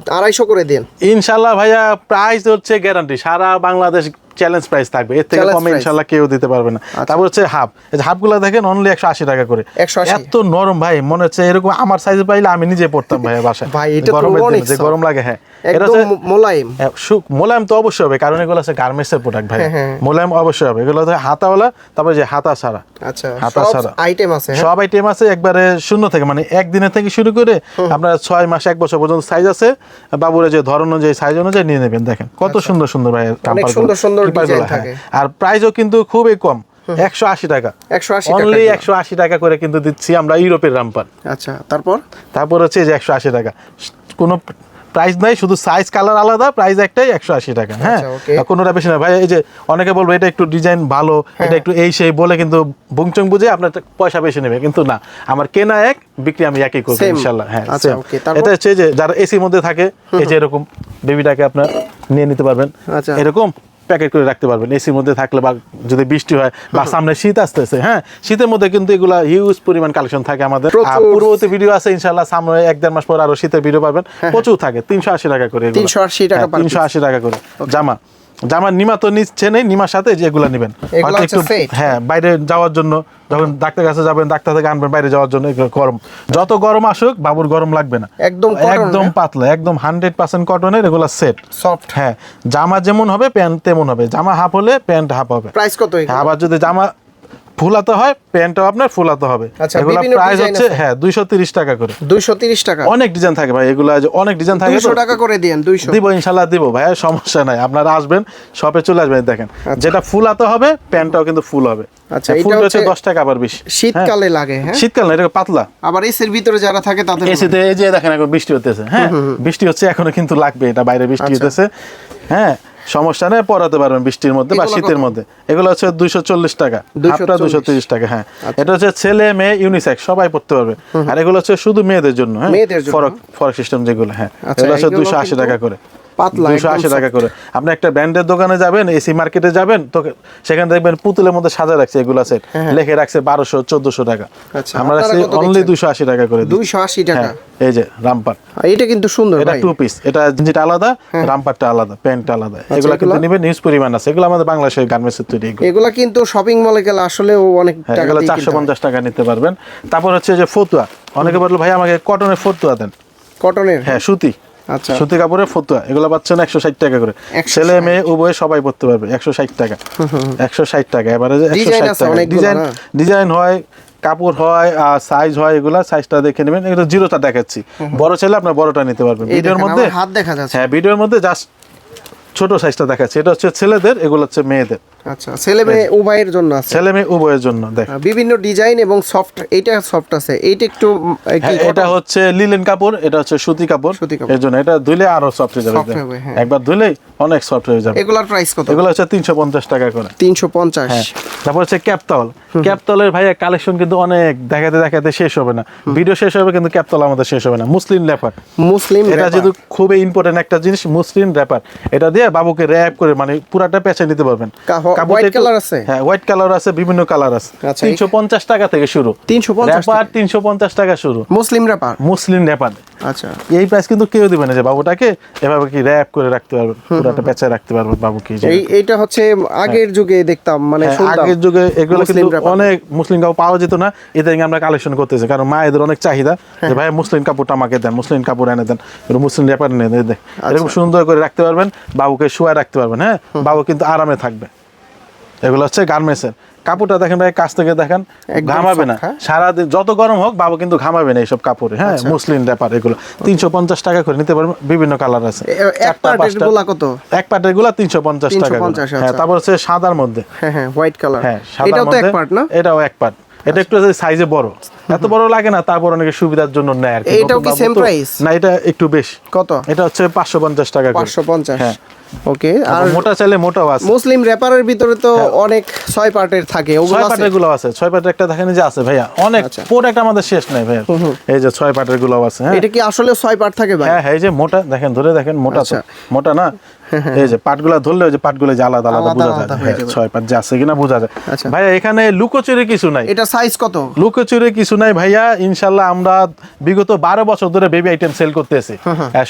250 করে দেন ইনশাল্লাহ ভাইয়া। প্রাইস হচ্ছে গ্যারান্টি, সারা বাংলাদেশ চ্যালেঞ্জ প্রাইস থাকবে, এর থেকে কমে ইনশাআল্লাহ কেউ দিতে পারবে না। তারপর হচ্ছে হাফ, এই যে হাফগুলো দেখেন অনলি 180 টাকা করে। এত নরম ভাই, মনে হচ্ছে এরকম আমার সাইজ পাইলে আমি নিজে পড়তাম ভাই বাসায়। ভাই এটা তো অনেক যে গরম লাগে। হ্যাঁ এটা একদম মোলায়েম। মোলায়েম তো অবশ্যই হবে, কারণ এগুলো আছে গার্মেন্টস এর প্রোডাক্ট ভাই। মোলায়েম অবশ্যই হবে। এগুলো হাতাওয়ালা, তারপরে যে হাতা ছাড়া। আচ্ছা হাতা ছাড়া আইটেম আছে, সব আইটেম আছে একবারে শূন্য থেকে, মানে একদিনের থেকে শুরু করে আপনার 6 মাস 1 বছর পর্যন্ত সাইজ আছে। বাবুরে যে ধরন অনুযায়ী সাইজ অনুযায়ী নিয়ে নেবেন। দেখেন কত সুন্দর সুন্দর ভাই, অনেক সুন্দর সুন্দর ডিজাইন থাকে। আর প্রাইসও কিন্তু খুবই কম, 180 টাকা, 180 অনলি 180 টাকা করে কিন্তু দিচ্ছি আমরা ইউরোপের রামপার। আচ্ছা তারপর হচ্ছে যে 180 টাকা, কোনো প্রাইস নাই, শুধু সাইজ কালার আলাদা, প্রাইস একটাই 180 টাকা। হ্যাঁ কোনোটা বেশি না ভাই। এই যে অনেকে বলবো এটা একটু ডিজাইন ভালো, এটা একটু এই সেই বলে কিন্তু বুংচং বুঝে আপনার পয়সা বেশি নেবে, কিন্তু না, আমার কেনা এক, বিক্রি আমি একই করবো ইনশাআল্লাহ। হ্যাঁ এটা হচ্ছে যে যারা এসির মধ্যে থাকে, এই যে এরকম বেবিটাকে আপনার নিয়ে নিতে পারবেন, এরকম প্যাকেট করে রাখতে পারবেন এসির মধ্যে থাকলে, বা যদি বৃষ্টি হয় বা সামনে শীত আসতেছে। হ্যাঁ শীতের মধ্যে কিন্তু এগুলা হিউজ পরিমাণ কালেকশন থাকে আমাদের। পূর্ববর্তী ভিডিও আছে ইনশাআল্লাহ, সামনে 1-1.5 মাস পর আরো শীতের ভিডিও পাবেন, প্রচুর থাকে। 380 টাকা করে, 380 টাকা করে জামা নিমা তো নিচ্ছে নেই, নিমার সাথে যেগুলো নেবেন একটু, হ্যাঁ বাইরে যাওয়ার জন্য, যখন ডাক্তার কাছে যাবেন, ডাক্তার থেকে আনবেন বাইরে যাওয়ার জন্য। গরম, যত গরম আসুক বাবুর গরম লাগবে না, একদম পাতলা, একদম 100% কটনের, এগুলো সেট সফট। হ্যাঁ জামা যেমন হবে প্যান্ট তেমন হবে, জামা হাফ হলে প্যান্ট হাফ হবে। প্রাইস কত? আবার যদি জামা ফুলাতে হয়, প্যান্টটাও আপনার ফুলাতে হবে। এগুলো প্রাইস হচ্ছে 230 টাকা করে। 230 টাকা, অনেক ডিজাইন থাকে ভাই, এগুলো অনেক ডিজাইন থাকে। 200 টাকা করে দেন। 200 দিব ইনশাআল্লাহ, দিব ভাই, সমস্যা নাই। আপনারা আসবেন, শপে চলে আসবেন, দেখেন যেটা ফুলাতে হবে প্যান্টটাও কিন্তু ফুল হবে। আচ্ছা এটা হচ্ছে 10 টাকা আবার বেশি, শীতকালে লাগে। হ্যাঁ শীতকাল না, এটা পাতলা। আবার এসির ভিতরে যারা থাকে তাদের, এসিতে এই যে দেখেন এখন বৃষ্টি হতেছে। হ্যাঁ বৃষ্টি হচ্ছে এখনো কিন্তু লাগবে, এটা বাইরে বৃষ্টি হতেছে। হ্যাঁ সমস্যা নেই, পরাতে পারবেন বৃষ্টির মধ্যে বা শীতের মধ্যে। এগুলো হচ্ছে 240 টাকা, হাফটা 230 টাকা। হ্যাঁ এটা হচ্ছে ছেলে মেয়ে ইউনিসেক্স সবাই পড়তে পারবে। আর এগুলো হচ্ছে শুধু মেয়েদের জন্য, হ্যাঁ ফরক সিস্টেম যেগুলো। হ্যাঁ এগুলো হচ্ছে 280 টাকা করে। পাতলা, 280 একদম টাকা করে। আপনি একটা ব্র্যান্ডের দোকানে যাবেন, এসি মার্কেটে যাবেন, তো সেখানে দেখবেন পুতুলের মধ্যে সাজা রাখছে এগুলা সেট, লিখে রাখছে 1200-1400 টাকা। আচ্ছা, আমরা আপনারা রাখছি কত অনলি দিচ্ছেন? 280 টাকা করে দিই। 280 টাকা। হ্যাঁ, এই যে রামপাট, এটা কিন্তু সুন্দর এটা ভাই। 2 পিস, এটা জিনিসটা আলাদা, রামপাটটা আলাদা, প্যান্টটা আলাদা। এগুলা কিন্তু এগুলা? নিবেন নিউজ পরিমাণ আছে, এগুলো আমাদের বাংলাদেশের গার্মেন্টসের তৈরি এগুলো। এগুলা কিন্তু শপিং মলে গেলে আসলেও অনেক হ্যাঁ, টাকা এগুলো দিয়ে কিনতে হয়। 450 টাকা নিতে পারবেন। তারপর হচ্ছে যে ফতুয়া, অনেকে বললো ভাই আমাকে কটনের ফতুয়া দেন। কটনের? হ্যাঁ, সুতি, আচ্ছা। সুতি কাপড়ের ফতুয়া, এগুলো পাচ্ছেন 160 টাকা করে। 160 ছেলে মেয়ে উভয়ে সবাই পড়তে পারবে, 160 টাকা। 160 টাকা এবারে ডিজাইন 160 আছে টাকা। অনেকগুলো ডিজাইন, না? ডিজাইন হয়, কাপড় হয়, আর সাইজ হয়, এগুলা সাইজটা দেখে নেবেন। এগুলো জিরোটা দেখাচ্ছি, বড় চাইলে আপনার বড়টা নিতে পারবেন। এই ভিডিওর দেখেন, মধ্যে আমার হাত দেখা যাচ্ছে। হ্যাঁ, ভিডিওর মধ্যে জাস্ট ছোট সাইজটা দেখাচ্ছি। এটা হচ্ছে ছেলেদের, এগুলো হচ্ছে মেয়েদের। আচ্ছা, ছেলে মেয়ে উভয়ের জন্য আছে। ছেলে মেয়ে উভয়ের জন্য দেখ। বিভিন্ন ডিজাইন এবং সফট, এইটা সফট আছে, এইটা একটু কি হ্যাঁ, এটা হচ্ছে লিলেন কাপড়, এটা হচ্ছে সুতি কাপড়। সুতি কাপড়। এর জন্য এটা ধুলে আরো সফট হয়ে যাবে, Soft হবে, হ্যাঁ। একবার ধুলেই অনেক সফট হয়ে যাবে। এগুলার প্রাইস কত? এগুলো হচ্ছে 350 টাকা করে। 350। হ্যাঁ, তারপর হচ্ছে ক্যাপতল। ক্যাপতলের ভাইয়া কালেকশন কিন্তু অনেক, দেখাতে দেখাতে শেষ হবে না। ভিডিও শেষ হবে কিন্তু ক্যাপতল আমাদের শেষ হবে না। মুসলিম র্যাপার, মুসলিম এটা wrapper। যেহেতু খুবই ইম্পর্টেন্ট একটা জিনিস, মুসলিম র্যাপার। এটা দিয়ে বাবুকে র্যাপ করে মানে পুরাটা পেঁচে নিতে পারবেন। কাপড়টা হোয়াইট একটু- কালার আছে? হ্যাঁ, হোয়াইট কালার আছে, বিভিন্ন কালার আছে। আচ্ছা, 350 টাকা থেকে শুরু। 350 র্যাপার 350 টাকা শুরু। মুসলিম র্যাপার। মুসলিম র্যাপার, আচ্ছা, এই প্রাইস কিন্তু কেউ দিবে না যে বাবুটাকে এভাবে কি র্যাপ করে রাখতে পারবেন, পুরাটা পেঁচায় রাখতে পারবেন বাবুকে। এইটা হচ্ছে আগের যুগে দেখতাম, মানে হ্যাঁ, শুনতাম আগের যুগে এগুলো মুসলিম কিন্তু wrapper। অনেক মুসলিম কাপড় পাওয়া যেত না, এদের আমরা কালেকশন করতেছি, কারণ মায়েদের অনেক চাহিদা যে ভাই মুসলিম কাপড়টা আমাকে দেন, মুসলিম কাপড় এনে দেন, মুসলিম র্যাপার এনে দেন। এরকম সুন্দর করে রাখতে পারবেন, বাবুকে শুয়ে রাখতে পারবেন। হ্যাঁ, বাবু কিন্তু আরামে থাকবে। এগুলো হচ্ছে গার্মেন্টসের কাপড়টা, দেখেন ভাই কাছ থেকে দেখেন, একদম ঘামাবে soft, না হ্যাঁ? সারাদিন, যত গরম হোক বাবু কিন্তু ঘামাবে না এইসব কাপড়ে। হ্যাঁ, মুসলিম র্যাপার এগুলো 350 টাকা করে নিতে পারবেন, বিভিন্ন কালার আছে। এক পার্টের গুলা কত? এক পার্টের গুলা 350 টাকা করে। 350, হ্যাঁ, আচ্ছা। তারপর হচ্ছে সাদার মধ্যে। হ্যাঁ হ্যাঁ, হোয়াইট কালার। হ্যাঁ, সাদার এটাও তো এক মধ্যে। পার্ট না? এটাও এক পার্ট। এটা একটু সাইজে বড়, এত বড় লাগে না, তারপর অনেকে সুবিধার জন্য নেয় আর কি। এটাও নতুন কি বাবু same তো। price? না, এটা একটু বেশি। কত? এটা হচ্ছে 550 টাকা করে। 550। হ্যাঁ। ওকে। আর আর মোটা চাইলে মোটাও আছে। মুসলিম র্যাপারের ভিতরে তো অনেক 6 পার্টের থাকে, ওগুলো 6 আছে? পাটের গুলো আছে, 6 পাটের একটা দেখেন যে আছে ভাইয়া, অনেক আচ্ছা। প্রোডাক্ট আমাদের শেষ নাই ভাইয়া। এই যে 6 পাটের গুলো আছে। হ্যাঁ, এটা কি আসলে 6 পার্ট থাকে ভাই? হ্যাঁ হ্যাঁ, এই যে মোটা দেখেন, ধরে দেখেন, মোটা তো, আচ্ছা। মোটা না। এই যে পাটগুলা ধরলে ওই যে পাটগুলো যে আলাদা আলাদা আলাদা বোঝা আলাদা যায়। হয়ে হ্যাঁ, যাবে। 6 পাট যে আছে কিনা বোঝা যায়। আচ্ছা। ভাইয়া এখানে লুকোচুরি কিছু নাই, এটা সাইজ কত? লুকোচুরি কিছু নাই ভাইয়া। ইনশাল্লাহ আমরা বিগত 12 বছর ধরে বেবি আইটেম সেল করতেছি।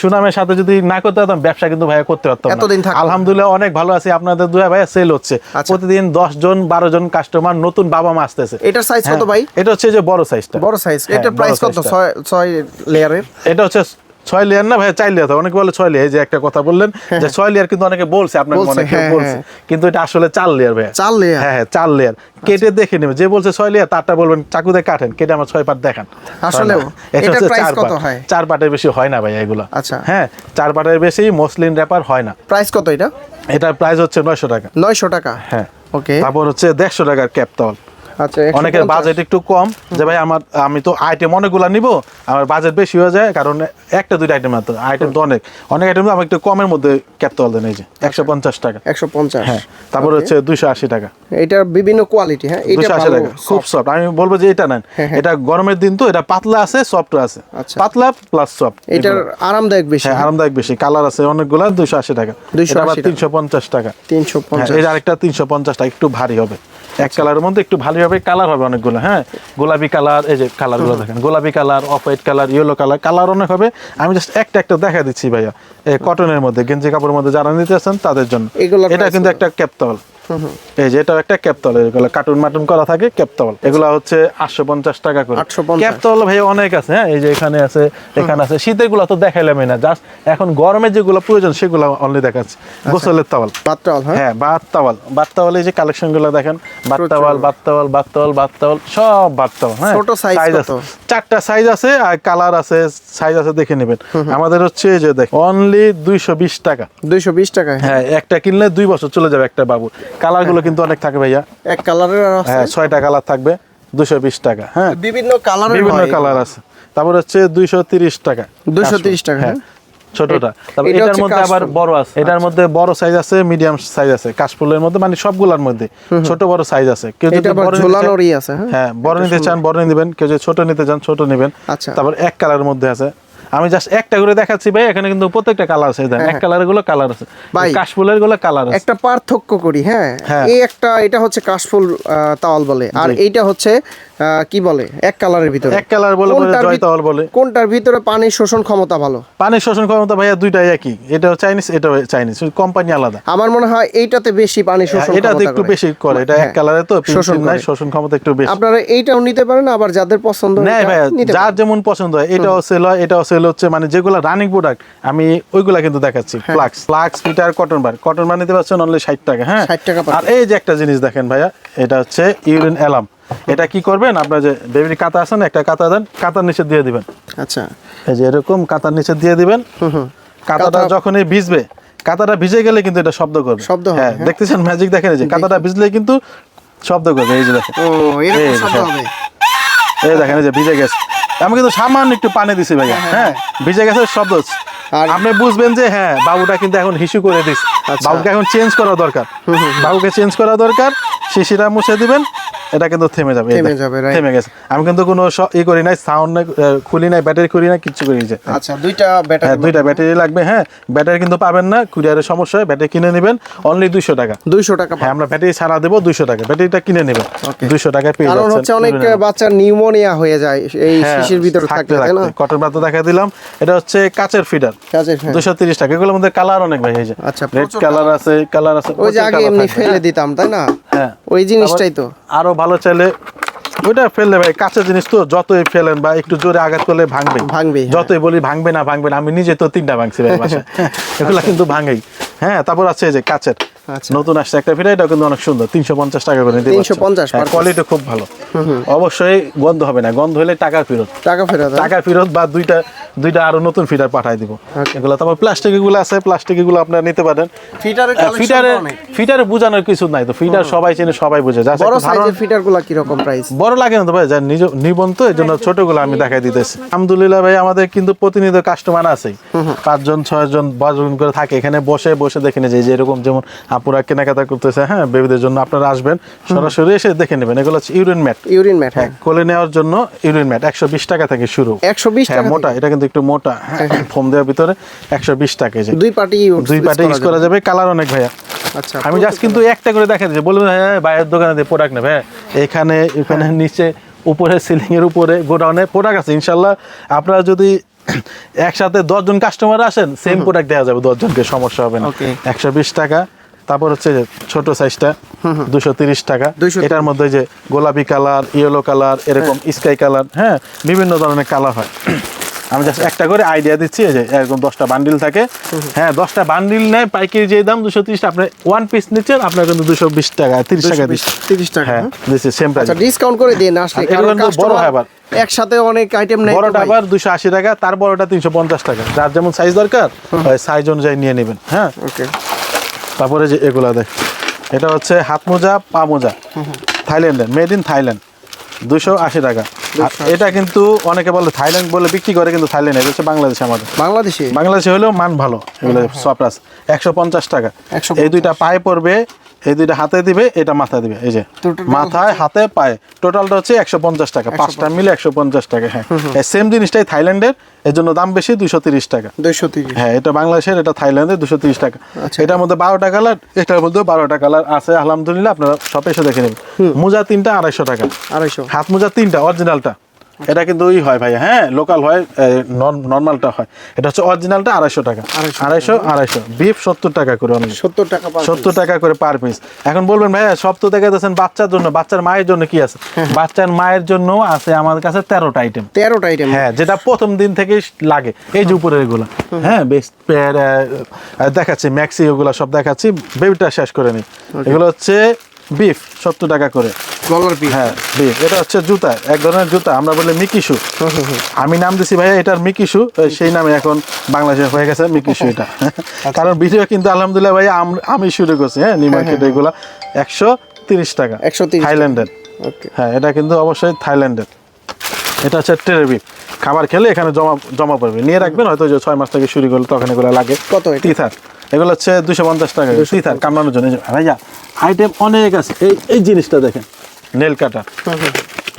সুনামের সাথে যদি না করতে পারতাম, ব্যবসা কিন্তু ভাইয়া করতে পারতাম না। এতদিন থাকতো না। আলহামদুলিল্লাহ অনেক ভালো আছি, আপনাদের দুয়া ভাইয়া সেল হচ্ছে। আচ্ছা। প্রতিদিন 10 জন 12 জন কাস্টমার নতুন বাবা মা আসতেছে। এটার সাইজ কত হ্যাঁ, ভাই? এটা হচ্ছে যে বড় সাইজটা। বড় সাইজ। হ্যাঁ, এটার বড় প্রাইস কত? সাইজটা। 6 লেয়ারের? এটা হচ্ছে 6 লেয়ার না ভাই, 4 লেয়ার। অনেকে বলে 6 লেয়ার, এই যে একটা কথা বললেন যে 6 লেয়ার, কিন্তু অনেকে বলছে, আপনাকে বলছে, মনে কেউ হ্যাঁ, বলছে, হ্যাঁ। কিন্তু এটা আসলে 4 লেয়ার ভাই। 4 লেয়ার? হ্যাঁ হ্যাঁ, 4 লেয়ার। কেটে দেখে নেবে, যে বলছে 6 লেয়ার তারটা বলবেন চাকু দিয়ে কাটেন, কেটে আমার 6 পাট দেখান। আসলেও? এটা এটার হচ্ছে প্রাইস 4 কত পাট। হয়? 4 পাটের বেশি হয় না ভাই এগুলো। আচ্ছা। হ্যাঁ, 4 পাটের বেশি মুসলিম র্যাপার হয় না। প্রাইস কত এটা? এটার প্রাইস হচ্ছে 900 টাকা। 900 টাকা। হ্যাঁ। ওকে। তারপর হচ্ছে 150 টাকার ক্যাপতল। আচ্ছা, অনেকের 150। বাজেট একটু কম, যে ভাই আমি তো আইটেম অনেকগুলা নিব, আমার বাজেট বেশি হয়ে যায়, কারণ একটা দুইটা আইটেম মাত্র, আইটেম তো অনেক আইটেম, আমি একটু কমের মধ্যে ক্যাপতল দেন। এই যে 150 টাকা। 150। হ্যাঁ, তারপর হচ্ছে 280 টাকা। এটার বিভিন্ন কোয়ালিটি। হ্যাঁ, এটা 280 ভালো, টাকা, খুব সফট। আমি বলবো যে এটা নেন, এটা গরমের দিন তো, এটা পাতলা আছে, সফট আছে। আচ্ছা। পাতলা প্লাস সফট। এটার আরামদায়ক বেশি। হ্যাঁ, আরামদায়ক বেশি, কালার আছে অনেকগুলা। 280 টাকা। 280 এটা আবার টাকা। 350 টাকা। 350। এই যে আরেকটা 350 টাকা, একটু ভারী হবে, এক কালারের মধ্যে একটু ভারী হবে, কালার হবে অনেকগুলো। হ্যাঁ, গোলাপি কালার, এই যে কালার গুলো দেখেন, গোলাপি colour, off white colour, yellow colour, colour অনেক হবে। আমি জাস্ট একটা দেখা দিচ্ছি ভাইয়া, এই কটনের মধ্যে, গেঞ্জি কাপড়ের মধ্যে যারা নিতে আছেন তাদের জন্য। এগুলোর এটা price কিন্তু কত? একটা ক্যাপতল। এই যে এটাও একটা ক্যাপতল, এগুলো কার্টুন মাটুন করা থাকে ক্যাপতল। এগুলো হচ্ছে 850 টাকা করে। 850। ক্যাপতল ভাই অনেক আছে। হ্যাঁ, এই যে এখানে আছে, এখানে আছে। শীতের গুলো তো দেখাইলামই না, জাস্ট এখন গরমের যেগুলো প্রয়োজন সেগুলো অনলি দেখাচ্ছি। গোসলের তাওয়াল। বাতটাল। হ্যাঁ। হ্যাঁ, বাত তাওয়াল, এই যে কালেকশন গুলো দেখেন, বাত তাওয়াল, সব বাত তাওয়াল। হ্যাঁ, ছোট size size কত? আছে, 4টা সাইজ আছে, আর কালার আছে, সাইজ আছে, দেখে নেবেন। আমাদের হচ্ছে এই যে দেখ, অনলি 220 টাকা। 220 টাকা। হ্যাঁ, একটা কিনলে 2 বছর চলে যাবে একটা বাবু। কালার গুলো কিন্তু অনেক থাকে ভাইয়া। এক কালারের আছে? হ্যাঁ, 6টা কালার থাকবে, 220 টাকা। হ্যাঁ, বিভিন্ন কালারের বিভিন্ন হয়। কালার আছে। তারপর হচ্ছে 230 টাকা। 230 টাকা। হ্যাঁ, ছোটটা। তারপর এটা এটার হচ্ছে মধ্যে আবার কাশফুল। বড় আছে, এটার মধ্যে বড় সাইজ আছে, মিডিয়াম সাইজ আছে, কাশফুলের মধ্যে, মানে সবগুলোর মধ্যে ছোট বড় সাইজ আছে। কেউ যদি এটা আবার বড় নিতে চান- ঝোলানোরই আছে। হ্যাঁ। হ্যাঁ, বড় নিতে চান বড় নিবেন, কেউ যদি ছোট নিতে চান ছোট নিবেন। আচ্ছা। তারপর এক কালারের মধ্যে আছে, আমি জাস্ট একটা করে দেখাচ্ছি ভাই, এখানে কিন্তু প্রত্যেকটা কালার আছে, দেখেন এক কালারের গুলো কালার আছে ভাই, কাশফুলের গুলো কালার আছে। একটা পার্থক্য করি, হ্যাঁ হ্যাঁ। এই একটা, এটা হচ্ছে কাশফুল তাওয়াল বলে, আর এইটা হচ্ছে কি বলে এক কালারের ভিতরে, এক কালার বলে জয় তাওয়াল বলে। কোনটার ভিতরে পানির শোষণ ক্ষমতা ভালো? পানির শোষণ ক্ষমতা ভাইয়া দুইটাই একই, এটাও চাইনিজ এটাও চাইনিজ, কোম্পানি আলাদা। আমার মনে হয় এইটাতে বেশি পানি শোষণ এটা ক্ষমতা একটু করে। বেশি করে, এটা এক কালারে তো শোষণ নাই, করে। শোষণ ক্ষমতা একটু বেশি। আপনারা এইটাও নিতে পারেন, আবার যাদের পছন্দ নেই এটা ভাইয়া, নিতে যার পারেন। যেমন পছন্দ হয়, এটাও সেল হয়, এটাও সেল হচ্ছে, মানে যেগুলো রানিং প্রোডাক্ট আমি ওইগুলা কিন্তু দেখাচ্ছি। ফ্লাক্স ফিটার কটন বার নিতে পারছেন অনলি 60 টাকা। হ্যাঁ 60 টাকা আর এই যে একটা জিনিস দেখেন ভাইয়া, এটা হচ্ছে ইউরিন অ্যালার্ম। এটা কি করবেন, আপনার যে বেবির কাতা আছে না, একটা কাতা দেন, কাতার নিচে দিয়ে দিবেন। আচ্ছা, এই যে এরকম কাতার নিচে দিয়ে দিবেন। কাতাটা যখনই ভিজবে, কাতাটা ভিজে গেলে কিন্তু এটা শব্দ করবে। শব্দ হবে, হ্যাঁ, দেখতেছেন ম্যাজিক দেখেন, এই যে কাতাটা ভিজলে কিন্তু শব্দ করবে। এই যে দেখেন, ও এরকম এই শব্দ হ্যাঁ। হবে। এই দেখেন, এই যে ভিজে গেছে, আমি কিন্তু সামান্য একটু পানি দিছি ভাইয়া। হ্যাঁ, ভিজে গেছে শব্দ হচ্ছে। আর আপনি বুঝবেন যে হ্যাঁ বাবুটা কিন্তু এখন হিসু করে দিস, আচ্ছা। বাবুকে এখন চেঞ্জ করা দরকার, বাবুকে চেঞ্জ করা দরকার, শিশিটা মুছে দিবেন, এটা কিন্তু থেমে যাবে। এই থেমে দেখেন, যাবে, right? থেমে গেছে। আমি কিন্তু কোনো ই করি নাই, সাউন্ড খুলি নাই, ব্যাটারি খুলি নাই, কিচ্ছু করি যে। আচ্ছা, দুইটা ব্যাটারি, হ্যাঁ, দুইটা ব্যাটারি লাগবে। হ্যাঁ, ব্যাটারি কিন্তু পাবেন না, কুরিয়ারের সমস্যা হয়, ব্যাটারি কিনে নেবেন অনলি 200 টাকা। 200 টাকা। হ্যাঁ, আমরা ব্যাটারি ছাড়া দেবো 200 টাকা, ব্যাটারিটা কিনে নেবেন 200 টাকায় পেয়ে কারণ যাচ্ছেন। হচ্ছে অনেক বাচ্চার নিউমোনিয়া হয়ে যায় এই শিশির ভিতরে থাকতে, তাই না? কটন বাদ দেখা দিলাম। এটা হচ্ছে কাচের ফিডার, কাজের, হ্যাঁ। 230 টাকা। এগুলোর মধ্যে কালার অনেক ভাই, এই যে আচ্ছা, রেড প্রচুর কালার আছে, কালার আছে, ওই যে প্রচুর আগে colour এমনি থাকবে। ফেলে দিতাম, তাই না? হ্যাঁ, ওই জিনিসটাই তো। আরো ভালো চাইলে ওইটা ফেললে ভাই, কাঁচা জিনিস তো যতই ফেলেন বা একটু জোরে আঘাত করলে ভাঙবে, ভাঙবেই, হ্যাঁ। যতই বলি ভাঙবে না, আমি নিজে তো 3টা ভাঙছি ভাই বাসায়। এগুলা কিন্তু ভাঙেই। হ্যাঁ, তারপর আছে এই যে কাচের আচ্ছা। নতুন আসছে একটা ফিটা, এটা কিন্তু অনেক সুন্দর, 350 টাকা করে নিতে 350 per piece। কোয়ালিটি খুব ভালো। অবশ্যই গন্ধ হবে না, গন্ধ হলে টাকা ফেরত, টাকা ফেরত, হ্যাঁ? টাকা ফেরত বা দুইটা আরো নতুন ফিটার পাঠাই দিব। এগুলো তারপর প্লাস্টিক এগুলো আছে, প্লাস্টিক এগুলো আপনারা নিতে পারেন। ফিটারের ফিটারে বোঝানোর কিছু নাই তো, ফিটার সবাই চেনে, সবাই বোঝে। যা বড় সাইজের ফিটারগুলো কি রকম প্রাইস? বড় লাগে না তো ভাই, যা নিবন তো, এই জন্য ছোটগুলো আমি দেখাই দিতেছি। আলহামদুলিল্লাহ ভাই, আমাদের কিন্তু প্রতিনিয়ত কাস্টমার আছে, 5 জন 6 জন 10 জন করে থাকে এখানে, বসে দেখে নিয়ে যায় যে এরকম যেমন আপুরা কেনাকাটা করতেছে। হ্যাঁ, বেবিদের জন্য আপনারা আসবেন, সরাসরি এসে দেখে নেবেন। এগুলো হচ্ছে ইউরিন ম্যাট। ইউরিন ম্যাট, হ্যাঁ। কোলে নেওয়ার জন্য ইউরিন ম্যাট 120 টাকা থেকে শুরু। 120 হ্যাঁ, টাকা মোটা, এটা কিন্তু একটু মোটা, ফোম দেওয়ার ভিতরে 120 টাকা। যে দুই পার্টি ইউজ করা যাবে, কালার অনেক ভাইয়া। আচ্ছা, আমি জাস্ট কিন্তু একটা করে দেখা দিচ্ছি, বলবেন হ্যাঁ বাইরের দোকানে দিয়ে প্রোডাক্ট নেবে, হ্যাঁ এখানে নিচে উপরে সিলিং এর উপরে গোডাউনে প্রোডাক্ট আছে ইনশাল্লাহ। আপনারা যদি একসাথে 10 জন কাস্টমার আসেন, সেম প্রোডাক্ট দেওয়া যাবে 10 জনকে, সমস্যা হবে না। 120 টাকা। তারপর হচ্ছে যে ছোট সাইজটা 230 টাকা। 230 এটার মধ্যে যে গোলাপি কালার, ইয়েলো কালার, এরকম স্কাই কালার, হ্যাঁ বিভিন্ন ধরনের কালার হয়। আমি জাস্ট একটা করে আইডিয়া দিচ্ছি, যে এরকম 10টা বান্ডিল থাকে। হ্যাঁ, 10টা বান্ডিল নেয় পাইকারি যে দাম 230 টাকা, আপনি 1 পিস নিচ্ছেন আপনার কিন্তু 220 টাকা 30 টাকা দিচ্ছি। 30 টাকা, হ্যাঁ, হ্যাঁ। দিচ্ছি সেম প্রাইস। আচ্ছা, ডিসকাউন্ট করে দিন আসলে, এগুলো কারণ কিন্তু বড় হয় আবার, একসাথে অনেক আইটেম নেই। বড়টা আবার 280 টাকা, তার বড়টা 350 টাকা। যার যেমন সাইজ দরকার সাইজ অনুযায়ী নিয়ে নেবেন। হ্যাঁ, ওকে। তারপরে যে এগুলা দেখ, এটা হচ্ছে হাত মোজা, পা মোজা, থাইল্যান্ডের, মেড ইন থাইল্যান্ড, 280 টাকা। আর এটা কিন্তু অনেকে বলে থাইল্যান্ড বলে বিক্রি করে, কিন্তু থাইল্যান্ড এটা হচ্ছে বাংলাদেশে। আমাদের বাংলাদেশে হলেও মান ভালো, এগুলো সফরাস 150 টাকা। এই দুইটা পায়ে পড়বে, এই দুইটা হাতে দিবে, এটা মাথায় দিবে। এই যে মাথায়, হাতে, পায়ে, টোটালটা হচ্ছে 150 টাকা, 5টা মিলে 150 টাকা। হ্যাঁ, সেম জিনিসটাই থাইল্যান্ডের, এর জন্য দাম বেশি, 230 টাকা। 230, হ্যাঁ, এটা বাংলাদেশের, এটা থাইল্যান্ডের, 230 টাকা। এটার মধ্যে 12টা কালার, এটার মধ্যে 12টা কালার আছে। আলহামদুলিল্লাহ, আপনারা সব এসে দেখে নেবেন। মোজা 3টা 250 টাকা, 250। হাত মোজা 3টা অরিজিনালটা, এটা কিন্তু ওই হয় ভাই, হ্যাঁ লোকাল হয়, নর্মালটা হয়। এটা হচ্ছে অরিজিনালটা 250 টাকা, 250 বিফ 70 টাকা করে, 70 টাকা, 70 টাকা করে পার পিস। এখন বলবেন ভাইয়া সব তো দেখাতেছেন বাচ্চার জন্য, বাচ্চার মায়ের জন্য কি আছে? বাচ্চার মায়ের জন্য আছে আমাদের কাছে 13টা আইটেম। 13টা আইটেম, হ্যাঁ, যেটা প্রথম দিন থেকে লাগে। এই যে উপরের এগুলো, হ্যাঁ বেস্ট পেয়ার দেখাচ্ছি, ম্যাক্সি ওগুলো সব দেখাচ্ছি, বেবিটা শেষ করে নিই। এগুলো হচ্ছে বিফ 70 টাকা করে, গলার পিস। হ্যাঁ বিফ। এটা হচ্ছে জুতা, এক ধরনের জুতা, আমরা বলি মিকি শু। আমি নাম দিছি ভাইয়া এটার মিকি শু, সেই নামে এখন বাংলাদেশে হয়ে গেছে মিকি শু এটা। কারণ ভিডিও কিন্তু আলহামদুলিল্লাহ ভাইয়া আমি শুরু করছি। হ্যাঁ, নিউ মার্কেটে এগুলা 130 টাকা, 130 থাইল্যান্ডের। হ্যাঁ, এটা কিন্তু অবশ্যই থাইল্যান্ডের। এটা হচ্ছে ট্রের বিফ, খাবার খেলে এখানে জমা পড়বে, নিয়ে রাখবেন, হয়তো যে 6 মাস থেকে শুরু করলে তখন এগুলো লাগে। কত টিথার, এগুলো হচ্ছে 250 টাকা টিথার, কামড়ানোর জন্য। ভাইয়া আইটেম অনেক আছে। এই জিনিসটা দেখেন, নেল কাটার।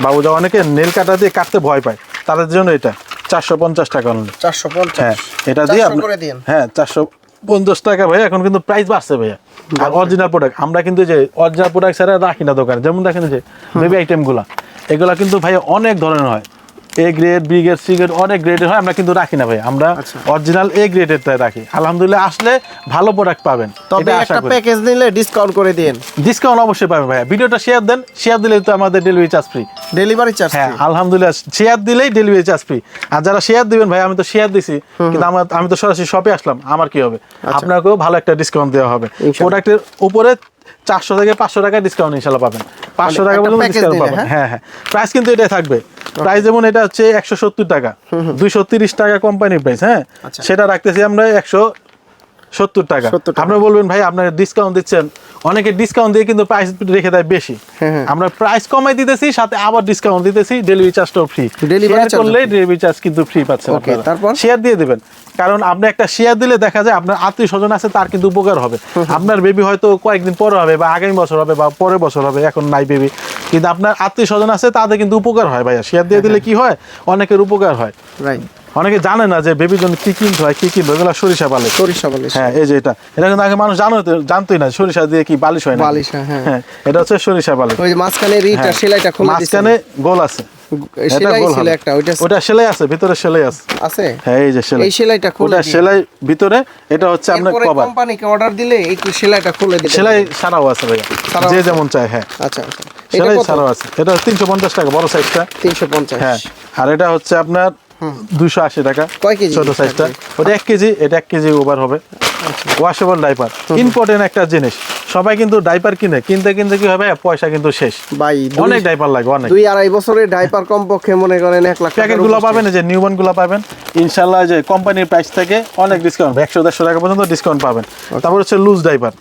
বাবুজা অনেকে নেল কাটা দিয়ে কাটতে ভয় পায়, তাদের জন্য এটা 450 টাকা only। 450 হ্যাঁ এটা দিয়ে 400 করে দিন। হ্যাঁ 450 টাকা ভাই। এখন কিন্তু প্রাইস বাড়ছে ভাইয়া। আর অরিজিনাল প্রোডাক্ট আমরা কিন্তু যে অরিজিনাল প্রোডাক্ট ছাড়া রাখি না দোকানে। যেমন দেখেন যে বেবি আইটেমগুলা, এগুলা কিন্তু ভাই অনেক ধরনের হয়, A grade, B grade, C grade, অনেক গ্রেডের হয়। আমরা কিন্তু রাখি না ভাই, আমরা অরিজিনাল এ গ্রেডেরটাই রাখি। আলহামদুলিল্লাহ আসলে ভালো প্রোডাক্ট পাবেন। তবে একটা প্যাকেজ নিলে ডিসকাউন্ট করে দিন। ডিসকাউন্ট অবশ্যই পাবেন ভাইয়া। ভিডিওটা শেয়ার দেন, শেয়ার দিলেই তো আমাদের delivery charge free. Delivery charge হ্যাঁ আলহামদুলিল্লাহ, শেয়ার দিলেই ডেলিভারি চার্জ ফ্রি। আর যারা শেয়ার দিবেন ভাই, আমি তো শেয়ার দিছি কিন্তু আমি তো সরাসরি শপে আসলাম, আমার কি হবে? আপনাকেও ভালো একটা ডিসকাউন্ট দেওয়া হবে। প্রোডাক্টের উপরে 400 থেকে 500 টাকা ডিসকাউন্ট ইনশাআল্লাহ পাবেন। 500 টাকা পর্যন্ত ডিসকাউন্ট পাবেন। হ্যাঁ হ্যাঁ, প্রাইস কিন্তু এটাই থাকবে। প্রাইস যেমন এটা হচ্ছে 170 টাকা, 230 টাকা কোম্পানি প্রাইস। হ্যাঁ সেটা রাখতেছি আমরা 170 টাকা। আপনি বলবেন ভাই আপনারা ডিসকাউন্ট দিচ্ছেন, অনেকে ডিসকাউন্ট দিয়ে কিন্তু প্রাইস রেখে দেয় বেশি। আমরা প্রাইস কমাই দিতেছি, সাথে আবার ডিসকাউন্ট দিতেছি, ডেলিভারি চার্জটাও ফ্রি। শেয়ার করলে ডেলিভারি চার্জ কিন্তু ফ্রি পাচ্ছেন আপনারা। তারপর শেয়ার দিয়ে দিবেন, কারণ আপনি একটা শেয়ার দিলে দেখা যায় আপনার আত্মীয় স্বজন আছে, তার কিন্তু উপকার হবে। আপনার বেবি হয়তো কয়েকদিন পরে হবে, বা আগামী বছর হবে, বা পরের বছর হবে, এখন নাই বেবি, কিন্তু আপনার আত্মীয় স্বজন আছে, তাদের কিন্তু উপকার হয় ভাইয়া। শেয়ার দিয়ে দিলে কি হয়, অনেকের উপকার হয়। রাইট। অনেকে জানে না যে বেবির জন্য কি কিনতে হয়, কি কিনবে, এগুলো সরিষা বালিশ। সরিষা বালিশ, হ্যাঁ এই যে এটা কিন্তু আগে মানুষ জানতোই না সরিষা দিয়ে কি বালিশ হয় না। বালিশ, হ্যাঁ এটা হচ্ছে সরিষা বালিশ। ওই যে মাঝখানে রিটা সেলাইটা খুলে দিছেন, মাঝখানে গোল আছে, সেলাই ছিল একটা, ওটা সেলাই আছে, ভিতরে সেলাই আছে। হ্যাঁ এই যে সেলাই, এই সেলাইটা খুলে ওটা সেলাই ভিতরে, এটা হচ্ছে আপনার কভার। কোম্পানিকে অর্ডার দিলে এই সেলাইটা খুলে দিবেন। সেলাই ছাড়াও আছে ভাইয়া, যে যেমন চায়। হ্যাঁ আচ্ছা আচ্ছা, সেলাই ছাড়াও আছে। এটা 350 টাকা বড় সাইজটা। 350। হ্যাঁ আর এটা হচ্ছে আপনার 280 টাকা কয় কেজি ছোট সাইজটা। ওটা 1 কেজি, এটা 1 কেজি ওভার হবে। ওয়াশেবল ডাইপার ইম্পর্টেন্ট একটা জিনিস। সবাই কিন্তু ডাইপার কিনতে কি হবে, পয়সা কিন্তু শেষ ভাই। অনেক ডাইপার লাগে, অনেক। 2-2.5 বছরের ডাইপার কমপক্ষে মনে করেন 1 লাখ টাকা। প্যাকেটগুলো পাবেন, যে নিউবর্ন গুলো পাবেন ইনশাআল্লাহ, যে কোম্পানির প্রাইস থেকে অনেক ডিসকাউন্ট, 100-150 টাকা পর্যন্ত ডিসকাউন্ট পাবেন। তারপর হচ্ছে লুজ ডাইপার,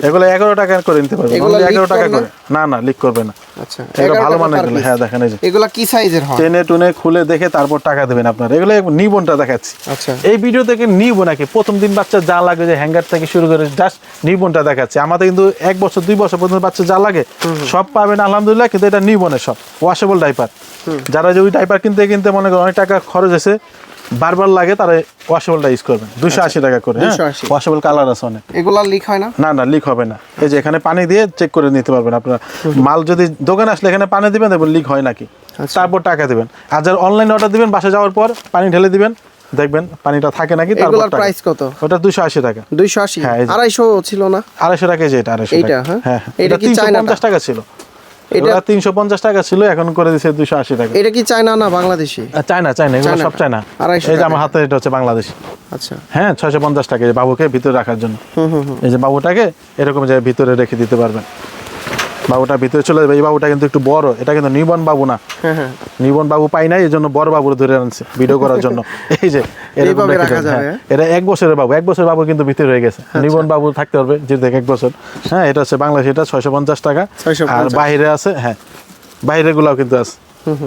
এগুলো 11 টাকা করে নিতে পারবেন। 11 টাকা করে, না লিক করবে না। আচ্ছা, এটা ভালো মানের গুলো। হ্যাঁ দেখেন এই যে এগুলা কি সাইজের হয়, টেনে টুনে খুলে দেখে তারপর টাকা দেবেন আপনারা। এগুলো নিউবর্নটা দেখাচ্ছি। আচ্ছা এই ভিডিও থেকে নিউবর্ন নাকি প্রথম দিন বাচ্চা যা লাগে, যে হ্যাঙ্গার থেকে শুরু করে জাস্ট নিউবর্নটা দেখাচ্ছি। আমাদের কিন্তু 1 বছর 2 বছর পর্যন্ত বাচ্চা যা লাগে সব পাবেন আলহামদুলিল্লাহ, কিন্তু এটা নিউবর্নের সব ওয়াশেবল ডাইপার। যারা যে ওই ডাইপার কিনতে মনে করেন অনেক টাকা খরচ হয়েছে, বারবার লাগে, তারা ওয়াশেবলটা ইউজ করবেন। 280 টাকা করে। ওয়াশেবল কালার আছে অনেক। এগুলা লিক হয় না? না লিক হবে না। এই যে এখানে পানি দিয়ে চেক করে নিতে পারবেন আপনারা। মাল যদি দোকানে আসলে এখানে পানি দিবেন, দেখবেন লিক হয় নাকি, তারপর টাকা দিবেন। আর যারা অনলাইন অর্ডার দিবেন, বাসা যাওয়ার পর পানি ঢেলে দিবেন, দেখবেন পানিটা থাকে নাকি। এগুলার প্রাইস কত? ওটা 280 টাকা। 280? হ্যাঁ 250 ছিল না? 250 টাকা। যে এটা 250 টাকা। হ্যাঁ এটা কি 350 টাকা ছিল? এটা 350 টাকা ছিল, এখন করে দিয়েছে 280 টাকা। এটা কি চায়না না বাংলাদেশি? চায়না, এগুলো সব চায়না। এই যে আমার হাতে এটা হচ্ছে বাংলাদেশি। আচ্ছা হ্যাঁ 650 টাকা এই বাবুকে ভিতরে রাখার জন্য। এই যে বাবুটাকে এরকম যে ভিতরে রেখে দিতে পারবেন। বাবুটা ভিতরে চলে যাবে। এই বাবুটা কিন্তু একটু বড়, এটা কিন্তু নিবন বাবু না। নিবন বাবু পাই নাই, এই জন্য বড় বাবু ধরে আনছে ভিডিও করার জন্য। এই যে এরকম রাখা যাবে। এটা 1 বছরের বাবু, 1 বছরের বাবু কিন্তু ভিতরে হয়ে গেছে। নিবন বাবু থাকতে পারবে যে দেখে 1 বছর। হ্যাঁ এটা হচ্ছে বাংলাদেশ, এটা 650 টাকা। আর বাইরে আছে, হ্যাঁ বাইরের গুলাও কিন্তু আছে,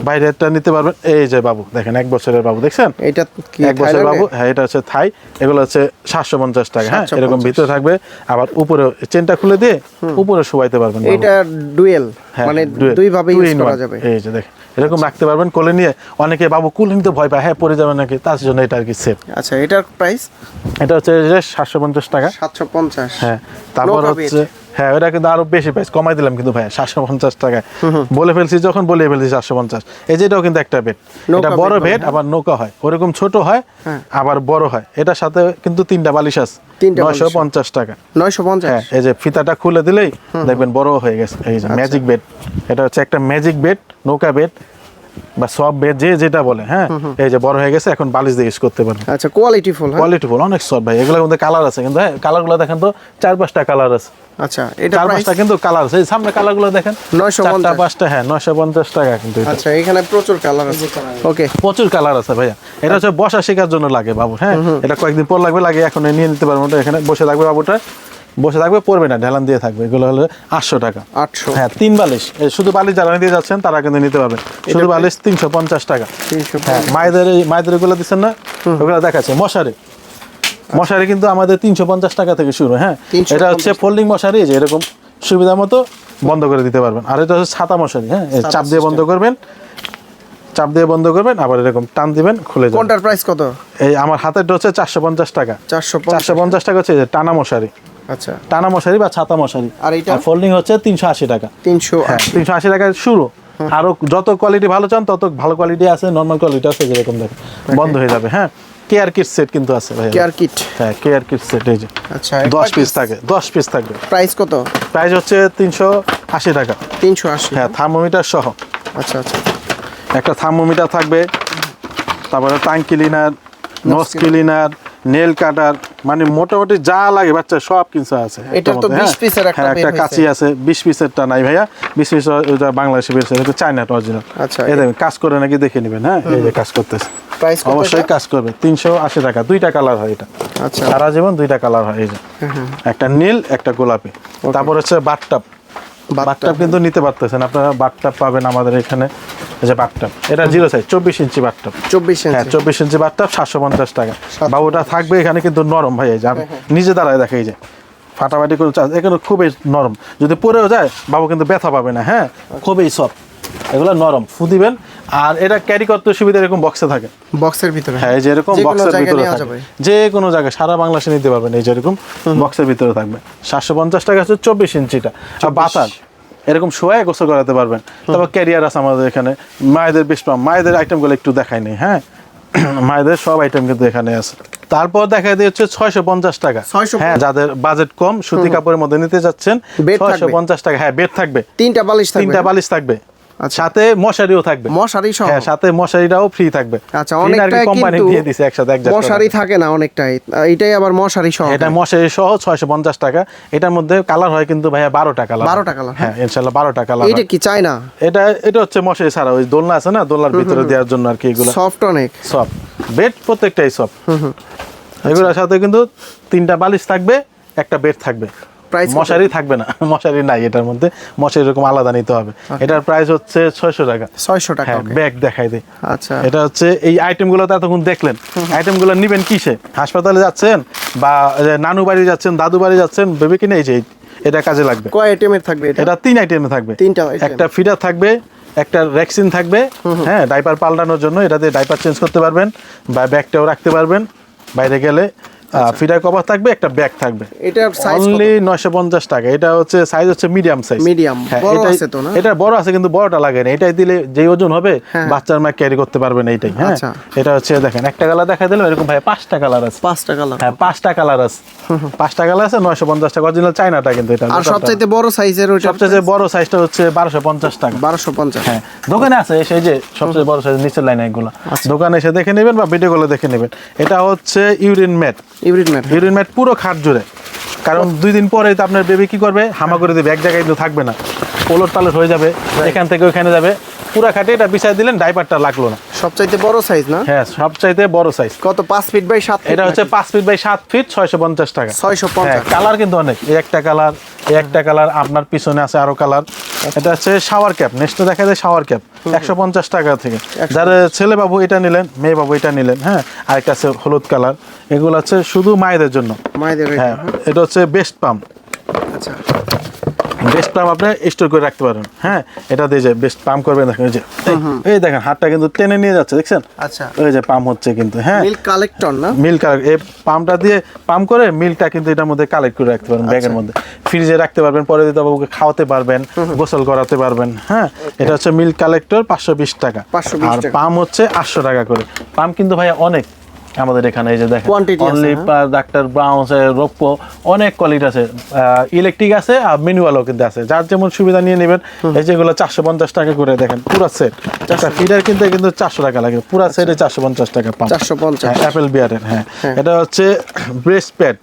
বাইরেরটা নিতে পারবেন। এই যে বাবু দেখেন 1 বছরের বাবু, দেখছেন এটা কি 1 বছরের বাবু? হ্যাঁ এটা হচ্ছে থাই। এগুলো হচ্ছে 750 টাকা। হ্যাঁ এরকম ভিতরে থাকবে, আবার উপরে চেনটা খুলে দিয়ে উপরে শোয়াইতে পারবেন। এটা ডুয়েল, মানে দুই ভাবে ইউজ করা যাবে। এই যে দেখেন এরকম রাখতে পারবেন কোলে নিয়ে। অনেকে বাবু কোলে নিতে ভয় পায়, হ্যাঁ পড়ে যাবে নাকি, তার জন্য এটা আর কি সেফ। আচ্ছা এটার প্রাইস? এটা হচ্ছে 750 টাকা। 750? হ্যাঁ তারপর হচ্ছে, হ্যাঁ ওটা কিন্তু আরো বেশি প্রাইস কমাই দিলাম কিন্তু ভাই 750 টাকায় বলে ফেলছি, যখন বলে ফেলছি 750। এই যে এটাও কিন্তু একটা বেড, এটা বড় বেড, আবার নৌকা হয়, ওরকম ছোট হয় আবার বড় হয়। এটার সাথে কিন্তু 3টা বালিশ আছে, 950 টাকা। 950? হ্যাঁ এই যে ফিতাটা খুলে দিলেই দেখবেন বড় হয়ে গেছে। এই যে ম্যাজিক বেড, এটা হচ্ছে একটা ম্যাজিক বেড, নৌকা বেড বা সব বেড যে যেটা বলে। হ্যাঁ এই যে বড় হয়ে গেছে, এখন বালিশ দিয়ে ইউজ করতে পারবেন। আচ্ছা কোয়ালিটিফুল? কোয়ালিটিফুল, অনেক সফট ভাই। এগুলোর মধ্যে কালার আছে কিন্তু, হ্যাঁ কালারগুলো দেখেন তো 4-5টা কালার আছে। আচ্ছা এটা 4-5টা কিন্তু কালার আছে। এই সামনে কালারগুলো দেখেন 4-5টা। হ্যাঁ 950 টাকা কিন্তু। আচ্ছা এখানে প্রচুর কালার আছে। ওকে প্রচুর কালার আছে ভাইয়া। এটা হচ্ছে বসা শেখার জন্য লাগে বাবু। হ্যাঁ এটা কয়েকদিন পর লাগে, এখন নিয়ে নিতে পারবেন। এখানে বসে থাকবে বাবুটা, বসে থাকবে, পড়বে না, ঢেলান দিয়ে থাকবে। এগুলো হলো 800 টাকা। 800? হ্যাঁ 3 বালিশ। শুধু বালিশ যারা দিয়ে যাচ্ছেন তারা কিন্তু নিতে পারবেন। শুধু বালিশ 350 টাকা। হ্যাঁ মায়েদের এগুলো দিচ্ছেন না, ওগুলো দেখাচ্ছে। মশারি কিন্তু আমাদের 350 টাকা থেকে শুরু। হ্যাঁ এটা হচ্ছে ফোল্ডিং মশারি, যে এরকম সুবিধা মতো বন্ধ করে দিতে পারবেন। আর এটা হচ্ছে ছাতা মশারি। হ্যাঁ চাপ দিয়ে বন্ধ করবেন, চাপ দিয়ে বন্ধ করবেন, আবার এরকম টান দিবেন, খুলে যাবে। কোনটার প্রাইস কত? এই আমার হাতেরটা হচ্ছে 450 টাকা। 450 টাকা হচ্ছে এই যে টানা মশারি, আচ্ছা। টানা মশারি বা ছাতা মশারি। আর এইটা ফোল্ডিং হচ্ছে 380 টাকা। 380 টাকা শুরু। আরো যত কোয়ালিটি ভালো চান তত ভালো কোয়ালিটি আছে, নরমাল কোয়ালিটি আছে, যেরকম দেখেন বন্ধ হয়ে যাবে। হ্যাঁ, কেয়ার কিট সেট কিন্তু আছে ভাই। কেয়ার কিট, হ্যাঁ কেয়ার কিট সেট এই যে। আচ্ছা, 10 পিস থাকে, 10 পিস থাকবে। প্রাইস কত? প্রাইস হচ্ছে 380 টাকা। 380, হ্যাঁ, থার্মোমিটার সহ। আচ্ছা আচ্ছা। একটা থার্মোমিটার থাকবে, তারপরে tongue cleaner, nose cleaner, nail cutter, মানে মোটামুটি যা লাগে বাচ্চা সব কিছু আছে। এটা তো 20 পিসের একটা বের একটা হইছে। কাঁচি আছে, 20 পিসেরটা নাই ভাইয়া, 20 পিস ওটা বাংলাদেশে বের হয়েছে, চায়না অরিজিনাল। আচ্ছা, এই দেখেন কাজ করে নাকি দেখে নেবেন। হ্যাঁ, এই যে কাজ করতেছে, প্রাইস কত? অবশ্যই কাজ করবে। 380 টাকা, দুইটা কালার হয় এটা। আচ্ছা, সারা জীবন দুইটা কালার হয় এই যে, একটা নীল একটা গোলাপি। তারপর হচ্ছে বাথটাব। বাথটাব কিন্তু নিতে পারতেছেন আপনারা, বাথটাব পাবেন আমাদের এখানে। এই যে বাথটাব, এটা 0 সাইজ 24 ইঞ্চি বাথটাব। 24 হ্যাঁ, ইঞ্চি, 24 ইঞ্চি বাথটাব 750 টাকা। বাবুটা থাকবে এখানে কিন্তু নরম ভাই, এই যে আমি নিজে দাঁড়ায় দেখে, এই যে ফাটাফাটি করে চার্জ, এখানে খুবই নরম, যদি পরেও যায় বাবু কিন্তু ব্যথা পাবে না। হ্যাঁ, খুবই সফট, এগুলো নরম, ফু দিবেন। আর এটা ক্যারি করতে সুবিধা, এরকম বক্সে থাকে, বক্সের ভিতরে। হ্যাঁ, এই যে এরকম যে কোনো বক্সের জায়গায় ভিতরে নেওয়া থাকে, যাবে। যে কোনো জায়গায় সারা বাংলাদেশে নিতে পারবেন। এই যে এরকম বক্সের ভিতরে থাকবে। 750 টাকা হচ্ছে 24 ইঞ্চিটা। আর বাতাস এরকম শোয়ায় গোসল করাতে পারবেন। তারপর ক্যারিয়ার আছে আমাদের এখানে, মায়েদের বেশ মায়েদের আইটেমগুলো একটু দেখাই নেই। হ্যাঁ, মায়েদের সব আইটেম কিন্তু এখানে আছে। তারপর দেখা দিয়ে হচ্ছে 650 টাকা। 650 হ্যাঁ, যাদের বাজেট কম, সুতি কাপড়ের মধ্যে নিতে যাচ্ছেন, বেড থাকবে। 650 টাকা। হ্যাঁ, বেড থাকবে, 3টা বালিশ থাকবে। 3টা বালিশ থাকবে, আচ্ছা। সাথে মশারিও থাকবে। মশারি সহ? হ্যাঁ, সাথে মশারিটাও ফ্রি থাকবে। আচ্ছা, অনেকটাই কোম্পানি কিন্তু দিয়ে দিছে একসাথে adjust করা। মশারি থাকে না অনেকটাই, এটাই আবার মশারি সহ। এটা মশারি সহ 650 টাকা। এটার মধ্যে কালার হয় কিন্তু ভাইয়া 12টা কালার। 12টা কালার? হ্যাঁ, ইনশাআল্লাহ 12টা কালার। এটা কি চাই না? এটা হচ্ছে মশারি ছাড়া, ওই দোলনা আছে না, দোলনার ভিতরে দেওয়ার জন্য আর কি। এগুলো সফট অনেক, সফট বেড, প্রত্যেকটাই সফট। এগুলোর সাথে কিন্তু 3টা বালিশ থাকবে, একটা বেড থাকবে। প্রাইস মশারি থাকবে না, মশারি নাই এটার মধ্যে, মশারি এরকম আলাদা নিতে হবে। এটার প্রাইস হচ্ছে 600 টাকা। 600 টাকা। হ্যাঁ, ব্যাগ দেখাই দিই। আচ্ছা, এটা হচ্ছে এই আইটেমগুলো তো এতক্ষণ দেখলেন, আইটেমগুলো নিবেন কিসে? হাসপাতালে যাচ্ছেন, বা নানু বাড়ি যাচ্ছেন, দাদু বাড়ি যাচ্ছেন, ভেবে কিনে এই যে এটা কাজে লাগবে। কয় আইটেমের থাকবে এটা? এটা 3 আইটেমে থাকবে। 3টা আইটেম। একটা ফিডার থাকবে, একটা ভ্যাকসিন থাকবে। হ্যাঁ, ডাইপার পাল্টানোর জন্য এটাতে ডাইপার চেঞ্জ করতে পারবেন, বা ব্যাগটাও রাখতে পারবেন বাইরে গেলে। ফিডার কভার থাকবে, একটা ব্যাগ থাকবে। এটার সাইজ অনলি 950 টাকা। এটা হচ্ছে সাইজ হচ্ছে মিডিয়াম সাইজ। মিডিয়াম, বড় আছে তো না? এটা বড় আছে কিন্তু বড়টা লাগে না। এটাই দিলে যেই ওজন হবে বাচ্চার মা ক্যারি করতে পারবে না এইটাই। হ্যাঁ, আচ্ছা। এটা হচ্ছে দেখেন একটা কালার দেখা দিলাম, এরকম ভাই 5টা কালার আছে। 5টা কালার? হ্যাঁ, 5টা কালার আছে। 5টা কালার আছে, 950 টাকা। অরিজিনাল চায়নাটা কিন্তু এটা। আর সবচাইতে বড় সাইজের ওইটা? সবচেয়ে বড় সাইজটা হচ্ছে 1250 টাকা। 1250? হ্যাঁ, দোকানে আছে সেই যে সবচেয়ে বড় সাইজ নিচের লাইনে এগুলো। দোকানে এসে দেখে নেবেন বা ভিডিও কলে দেখে নেবেন। এটা হচ্ছে ইউরিন ম্যাট। ইউরিন ম্যাট পুরো খাট জুড়ে, কারণ 2 দিন পরে তো আপনার বেবি কি করবে, হামা করে দেবে, এক জায়গায় কিন্তু থাকবে না, ওলট পালট হয়ে যাবে, এখান থেকে ওখানে যাবে। পুরা খাটে এটা বিছাই দিলেন, ডাইপারটা লাগলো না। সবচাইতে বড় সাইজ না? হ্যাঁ, সবচাইতে বড় সাইজ। কত? 5 ফিট বাই 7 ফিট? এটা হচ্ছে 5 ফিট বাই 7 ফিট, 650 টাকা। 650? কালার কিন্তু অনেক, এই একটা কালার, এই একটা কালার, আপনার পিছনে আছে আরো কালার। এটা হচ্ছে শাওয়ার ক্যাপ, নেক্সট দেখা যায় শাওয়ার ক্যাপ 150 টাকা থেকে। যারা ছেলে বাবু এটা নিলেন, মেয়ে বাবু এটা নিলেন। হ্যাঁ, আরেকটা আছে হলুদ কালার, এগুলো আছে শুধু মায়েদের জন্য। মায়েদের? হ্যাঁ, এটা হচ্ছে বেস্ট পাম্প। আচ্ছা, বেস্ট পাম্প আপনি স্টোর করে রাখতে পারেন। হ্যাঁ, এটা দিয়ে যে বেস্ট পাম্প করবেন, দেখেন এই যে, এই দেখেন হাতটা কিন্তু টেনে নিয়ে যাচ্ছে, দেখছেন? আচ্ছা, ওই যে পাম্প হচ্ছে কিন্তু। হ্যাঁ, মিল্ক কালেক্টর না? মিল্ক এই পাম্পটা দিয়ে পাম্প করে মিল্কটা কিন্তু এটার মধ্যে কালেক্ট করে রাখতে পারবেন, ব্যাগের মধ্যে ফ্রিজে রাখতে পারবেন, পরে দিতে বাবুকে খাওয়াতে পারবেন, গোসল করাতে পারবেন। হ্যাঁ, এটা হচ্ছে মিল্ক কালেক্টর 520 টাকা। 520 আর টাকা। পাম্প হচ্ছে 800 টাকা করে। পাম্প কিন্তু ভাই অনেক আমাদের এখানে, এই যে দেখেন Quantity আছে, অনলি ডাক্তার ব্রাউন আছে, রোপ্পো, অনেক কোয়ালিটি আছে। ইলেকট্রিক আছে আর ম্যানুয়ালও কিন্তু আছে, যার যেমন সুবিধা নিয়ে নেবেন। এই যেগুলো 450 টাকা করে, দেখেন পুরো সেট। একটা ফিডার কিনতে কিন্তু 400 টাকা লাগে, পুরো সেটে 450 টাকা পাম্প। 450? অ্যাপেল বিয়ারের। হ্যাঁ, এটা হচ্ছে ব্রেস্ট প্যাড।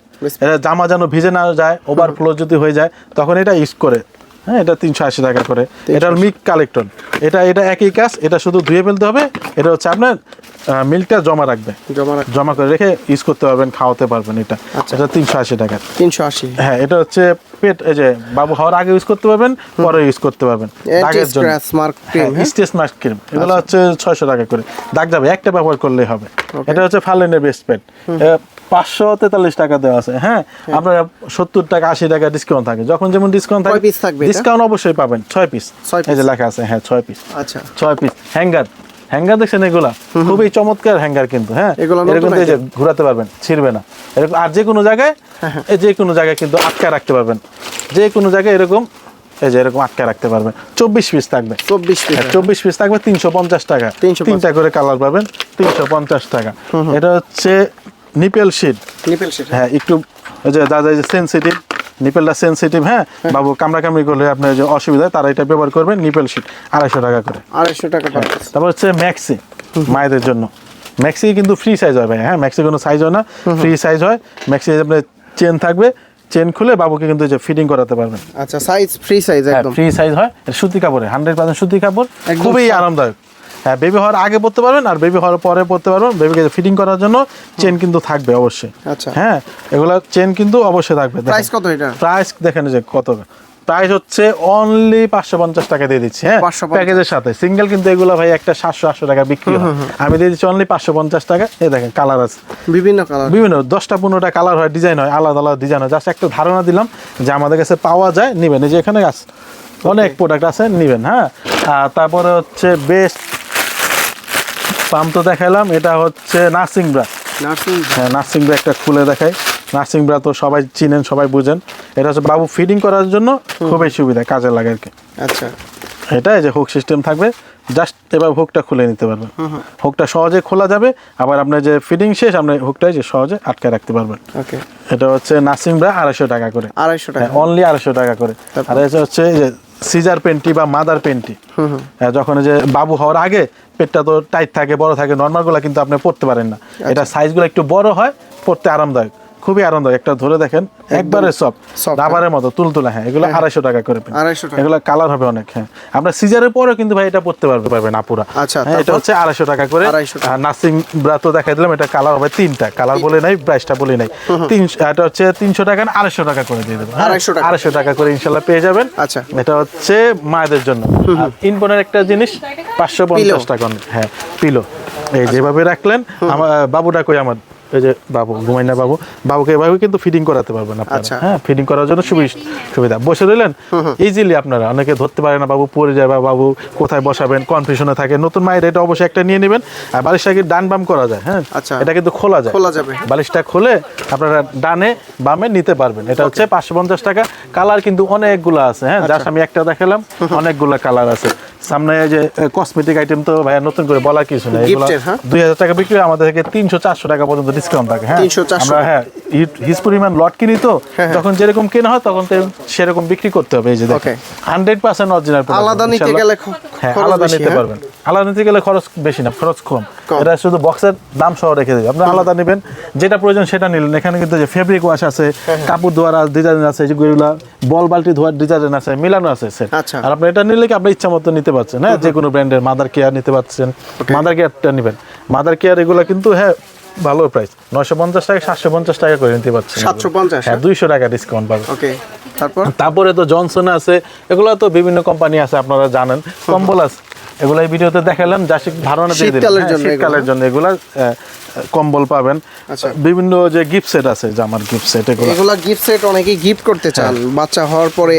এটা জামা যেন ভিজে না যায়, ওভারফ্লো যদি হয়ে যায় তখন এটা ইউজ করে। হ্যাঁ, এটা 380 টাকা করে। এটা মিল্ক কালেক্টর, এটা একই কাজ, এটা শুধু ধুয়ে ফেলতে হবে। এটা হচ্ছে আপনার মিল্কটা জমা রাখবে, জমা করে রেখে ইউজ করতে পারবেন, খাওয়াতে পারবেন। এটা 380 টাকা। 380? হ্যাঁ, এটা হচ্ছে পেট, এই যে বাবু হওয়ার আগে ইউজ করতে পারবেন, পরে ইউজ করতে পারবেন। দাগের জন্য স্টেজ মাস্ক ক্রিম, এগুলো হচ্ছে 600 টাকা করে। দাগ যাবে, একটা ব্যবহার করলেই হবে। এটা হচ্ছে ফার্লেনের বেস্ট প্যাড, 543 টাকা দেওয়া আছে। হ্যাঁ, আপনার 70 টাকা 80 টাকা ডিসকাউন্ট থাকে, যখন যেমন ডিসকাউন্ট থাকে। ডিসকাউন্ট অবশ্যই পাবেন। 6 পিস, এই যে লেখা আছে। হ্যাঁ, 6 পিস। আচ্ছা, 6 পিস হ্যাঙ্গার, হ্যাঙ্গার দেখছেন এগুলা খুবই চমৎকার হ্যাঙ্গার কিন্তু, হ্যাঁ এগুলো নতুন এরকম এই যে ঘোরাতে পারবেন, ছিড়বে না এরকম। আর যে কোনো জায়গায় যে কোনো জায়গায় কিন্তু আটকা রাখতে পারবেন, যে কোনো জায়গায় এরকম এই যে এরকম আটকা রাখতে পারবেন। 24 পিস থাকবে, 24 পিস থাকবে 350 টাকা। 350 তিনটা করে কালার পাবেন 350 টাকা। এটা হচ্ছে নিপেল শিট, হ্যাঁ একটু ওই যে দাদা যে সেনসিটিভ, নিপেলটা সেনসিটিভ, হ্যাঁ বাবু কামড়াকামড়ি করলে আপনার যে অসুবিধা তারা এটা ব্যবহার করবেন। নিপেল শিট 250 টাকা করে, 250 টাকা। তারপর হচ্ছে ম্যাক্সি, মায়েদের জন্য ম্যাক্সি কিন্তু ফ্রি সাইজ হয় ভাই, হ্যাঁ ম্যাক্সি কোনো সাইজ হয় না, ফ্রি সাইজ হয়। ম্যাক্সি আপনার চেন থাকবে, চেন খুলে বাবুকে কিন্তু যে ফিটিং করাতে পারবেন। আচ্ছা, সাইজ ফ্রি সাইজ, একদম ফ্রি সাইজ হয়, সুতি কাপড়ে 100% সুতি কাপড়, খুবই আরামদায়ক। হ্যাঁ বেবি হওয়ার আগে পড়তে পারবেন আর বেবি হওয়ার পরে পড়তে পারবেন। বেবিকে ফিটিং করার জন্য চেন কিন্তু থাকবে অবশ্যই। আচ্ছা, হ্যাঁ এগুলা চেন কিন্তু অবশ্যই থাকবে। প্রাইস কত এটা? প্রাইস দেখেন যে কত, প্রাইস হচ্ছে অনলি 550 টাকা দিয়ে দিচ্ছি, হ্যাঁ প্যাকেজের সাথে। সিঙ্গেল কিন্তু এগুলো ভাই একটা 700-800 টাকা বিক্রি হয়, আমি দিয়ে দিচ্ছি অনলি 550 টাকা। এই দেখেন কালার আছে বিভিন্ন কালার, বিভিন্ন 10টা-15টা কালার হয়, ডিজাইন হয়, আলাদা আলাদা ডিজাইন হয়। জাস্ট একটা ধারণা দিলাম যে আমাদের কাছে পাওয়া যায়, নিবেন। এই যে এখানে আছে অনেক প্রোডাক্ট আছে, নিবেন। হ্যাঁ আর তারপরে হচ্ছে বেস্ট পাম্প তো দেখালাম, এটা হচ্ছে নার্সিং ব্রা। হ্যাঁ নার্সিং ব্রা একটা খুলে দেখাই। নার্সিং ব্রা তো সবাই চিনেন, সবাই বুঝেন। এটা হচ্ছে বাবু ফিডিং করার জন্য খুবই সুবিধা, কাজে লাগে আর কি। আচ্ছা, এটা যে হুক সিস্টেম থাকবে, জাস্ট এবার হুকটা খুলে নিতে পারবেন। হুকটা সহজে খোলা যাবে, আবার আপনার যে ফিডিং শেষ আপনি হুকটাই যে সহজে আটকে রাখতে পারবেন। ওকে, এটা হচ্ছে নার্সিং ব্রা 250 টাকা করে, 250 টাকা, অনলি 250 টাকা করে। আর এটা হচ্ছে যে সিজার পেন্টি বা মাদার পেন্টি, যখন যে বাবু হওয়ার আগে পেটটা তো টাইট থাকে, বড় থাকে, নর্মাল গুলা কিন্তু আপনি পড়তে পারেন না। এটা সাইজগুলো একটু বড় হয়, পড়তে আরামদায়ক, খুবই আরামদায়ক। একটা ধরে দেখেন একবারে সফট, রাবারের মতো তুলতুলা। হ্যাঁ এগুলো 250 টাকা করে, 250 টাকা। এগুলো কালার হবে অনেক। হ্যাঁ আপনার সিজারের পরেও কিন্তু ভাই এটা পড়তে পারবেন আপুরা। আচ্ছা, এটা হচ্ছে 250 টাকা করে। 250 টাকা। আর নার্সিং ব্রা তো দেখাই দিলাম, এটা কালার হবে 3টা, কালার বলে নাই, প্রাইসটা বলে নাই। এটা হচ্ছে 300 টাকা, 250 টাকা করে দিয়ে দেবো। 250 টাকা করে ইনশাল্লাহ পেয়ে যাবেন। আচ্ছা, এটা হচ্ছে মায়েদের জন্য। ইনবোনের একটা জিনিস 550 টাকা। হ্যাঁ পিলো, এই যেভাবে রাখলেন, আমার বাবুটা কই, আমার এই যে বাবু ঘুমাই না, বাবুকে এভাবে কিন্তু ফিটিং করাতে পারবেন আপনারা। হ্যাঁ ফিটিং করার জন্য সুবিধা। বসে রইলেন ইজিলি, আপনারা অনেকে ধরতে পারে না, বাবু পড়ে যায় বা বাবু কোথায় বসাবেন কনফিউশনে থাকে। নতুন মায়ের এটা অবশ্যই একটা নিয়ে নেবেন। আর বালিশটা কি ডান বাম করা যায়, হ্যাঁ এটা কিন্তু খোলা যাবে। বালিশটা খুলে আপনারা ডানে বামে নিতে পারবেন। এটা হচ্ছে 550 টাকা। কালার কিন্তু অনেকগুলো আছে, হ্যাঁ জাস্ট আমি একটা দেখালাম, অনেকগুলো কালার আছে। সামনে যে কসমেটিক আইটেম তো ভাইয়া নতুন করে বলার কিছু নেই, এগুলো 2000 টাকা বিক্রি, আমাদের থেকে 300-400 টাকা পর্যন্ত ডিসকাউন্ট থাকে। হ্যাঁ আমরা হ্যাঁ হিজ পরিমাণ লট কিনি তো, যখন যেরকম কেনা হয় তখন সেরকম বিক্রি করতে হবে। এই যে দেখেন 100% অরিজিনাল, আলাদা নিতে গেলে হ্যাঁ আলাদা নিতে পারবেন। আলাদা নিতে গেলে খরচ বেশি না, খরচ কম। এটা শুধু বক্সের দাম সহ রেখে দেবে, আপনি আলাদা নেবেন, যেটা প্রয়োজন সেটা নিলেন। এখানে কিন্তু যে ফেব্রিক ওয়াশ আছে, কাপড় ধোয়ার ডিজাইন আছে, যেগুলো বল বালতি ধোয়ার ডিজাইন আছে, মিলানো আছে সেট। আর আপনি এটা নিলে কি আপনি ইচ্ছা মতো নিতে পারছেন। হ্যাঁ যে কোনো ব্র্যান্ডের মাদার কেয়ার নিতে পারছেন, মাদার কেয়ারটা নেবেন। মাদার কেয়ার এগুলো কিন্তু হ্যাঁ ভালো প্রাইস, 950 টাকা 750 টাকা করে নিতে পারছেন। 750, হ্যাঁ 200 টাকা ডিসকাউন্ট পাবেন। ওকে, তারপরে তো জনসন আছে, এগুলো তো বিভিন্ন কোম্পানি আছে, আপনারা জানেন। কম্বল আছে, এগুলো এই ভিডিওতে দেখালাম, জাস্ট ধারণা দিয়ে দিলাম। শীতকালের জন্য এগুলা কম্বল পাবেন। বিভিন্ন যে গিফট সেট আছে, জামার গিফট সেট, এগুলো গিফট সেট অনেকেই গিফট করতে চান, বাচ্চা হওয়ার পরে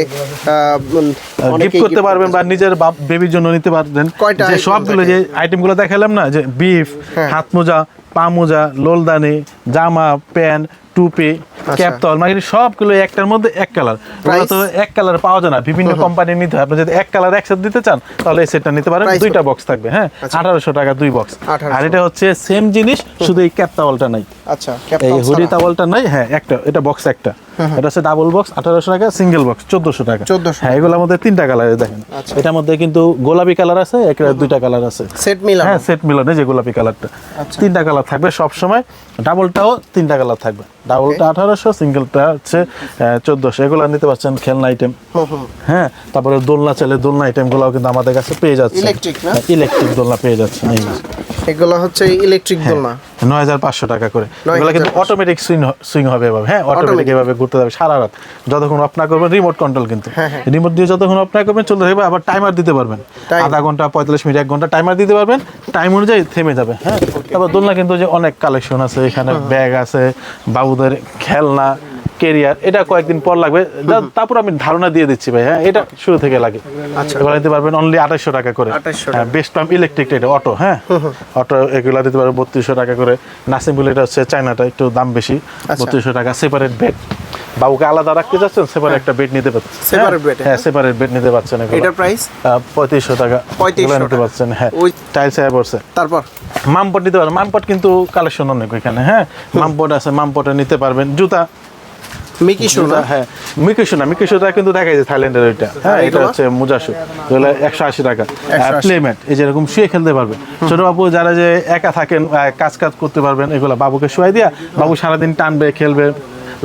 গিফট করতে পারবেন বা নিজের বেবির জন্য নিতে পারবেন। যে সবগুলো যে আইটেমগুলো দেখালাম না, যে বিফ, হাত মোজা, পা মোজা, লোলদানি, জামা, প্যান্ট, টুপি, ক্যাপতল, মানে সবগুলো একটার মধ্যে এক কালার। ওগুলো তো এক কালার পাওয়া যায় না, বিভিন্ন কোম্পানি নিতে হয়। আপনি যদি এক কালার একসাথে দিতে চান তাহলে এই সেটটা নিতে পারেন, 2টা বক্স থাকবে। হ্যাঁ 1800 টাকা 2 বক্স। আর এটা হচ্ছে সেম জিনিস, শুধু এই ক্যাপ টাওয়ালটা নাই। আচ্ছা, এই হুডি টাওয়ালটা নাই। হ্যাঁ একটা, এটা বক্স একটা, এটা হচ্ছে ডাবল বক্স 1800 টাকা, সিঙ্গেল বক্স 1400 টাকা। হ্যাঁ এগুলোর মধ্যে 3টা কালার দেখেন। এটার মধ্যে কিন্তু গোলাপি কালার আছে, একটা 2টা কালার আছে, সেট মিলানো। হ্যাঁ সেট মিলানো, যে গোলাপি কালারটা 3টা কালার থাকবে সব সময়। ডাবলটাও 3টা কালার থাকবে, ডাবলটা 1800, সিঙ্গেলটা হচ্ছে 1400। এগুলো নিতে পারছেন খেলনা আইটেম। হ্যাঁ তারপরে দোলনা চাইলে দোলনা আইটেমগুলোও কিন্তু আমাদের কাছে পেয়ে যাচ্ছে, ইলেকট্রিক দোলনা পেয়ে যাচ্ছে। এগুলো হচ্ছে ইলেকট্রিক দোলনা, 9500 টাকা করে। এগুলো কিন্তু অটোমেটিক সুইং হবে এভাবে। হ্যাঁ অটোমেটিক এভাবে ঘুরতে যাবে সারা রাত, যতক্ষণ অফ না করবেন। রিমোট কন্ট্রোল কিন্তু, রিমোট দিয়ে যতক্ষণ অফ না করবেন চলতে থাকবে। আবার টাইমার দিতে পারবেন, আধা ঘন্টা, 45 মিনিট, 1 ঘন্টা টাইমার দিতে পারবেন, টাইম অনুযায়ী থেমে যাবে। হ্যাঁ তারপর দোলনা কিন্তু যে অনেক কালেকশন আছে এখানে, ব্যাগ আছে, বাবুদের খেলনা, কেরিয়ার, এটা কয়েকদিন পর লাগবে। তারপর আমি ধারণা দিয়ে দিচ্ছি ভাই, হ্যাঁ এটা শুরু থেকে লাগে। আচ্ছা, এগুলো নিতে পারবেন অনলি 2800 টাকা করে। 2800 হ্যাঁ, বেস্ট পাম্প ইলেকট্রিক এটা অটো, হ্যাঁ অটো এগুলো দিতে পারবেন 3200 টাকা করে। নাসিম বুল এটা হচ্ছে চায়নাটা, একটু দাম বেশি, 3200 টাকা। সেপারেট বেড, বাবুকে আলাদা রাখতে যাচ্ছেন, সেপারেট একটা বেড নিতে পারছেন। Separate bed, হ্যাঁ সেপারেট বেড নিতে পারছেন। এটার প্রাইস 3500 টাকা। 3500 নিতে পারছেন, হ্যাঁ ওই টাইলস পড়ছে। তারপর মামপট নিতে পারবেন, মামপট কিন্তু কালেকশন অনেক এখানে, হ্যাঁ মামপট আছে, মামপটে নিতে পারবেন। জুতা মিকি সোনা, হ্যাঁ মিকিশোটা কিন্তু দেখা যায় থাইল্যান্ডের ওইটা, হ্যাঁ এটা হচ্ছে মুজাসু, এগুলো 180 টাকা। 180 প্লেম্যাট এই যেরকম শুয়ে খেলতে পারবেন, ছোট বাবু যারা যে একা থাকেন কাজ করতে পারবেন, এগুলো বাবুকে শুয়াই দিয়া বাবু সারাদিন টানবে খেলবে,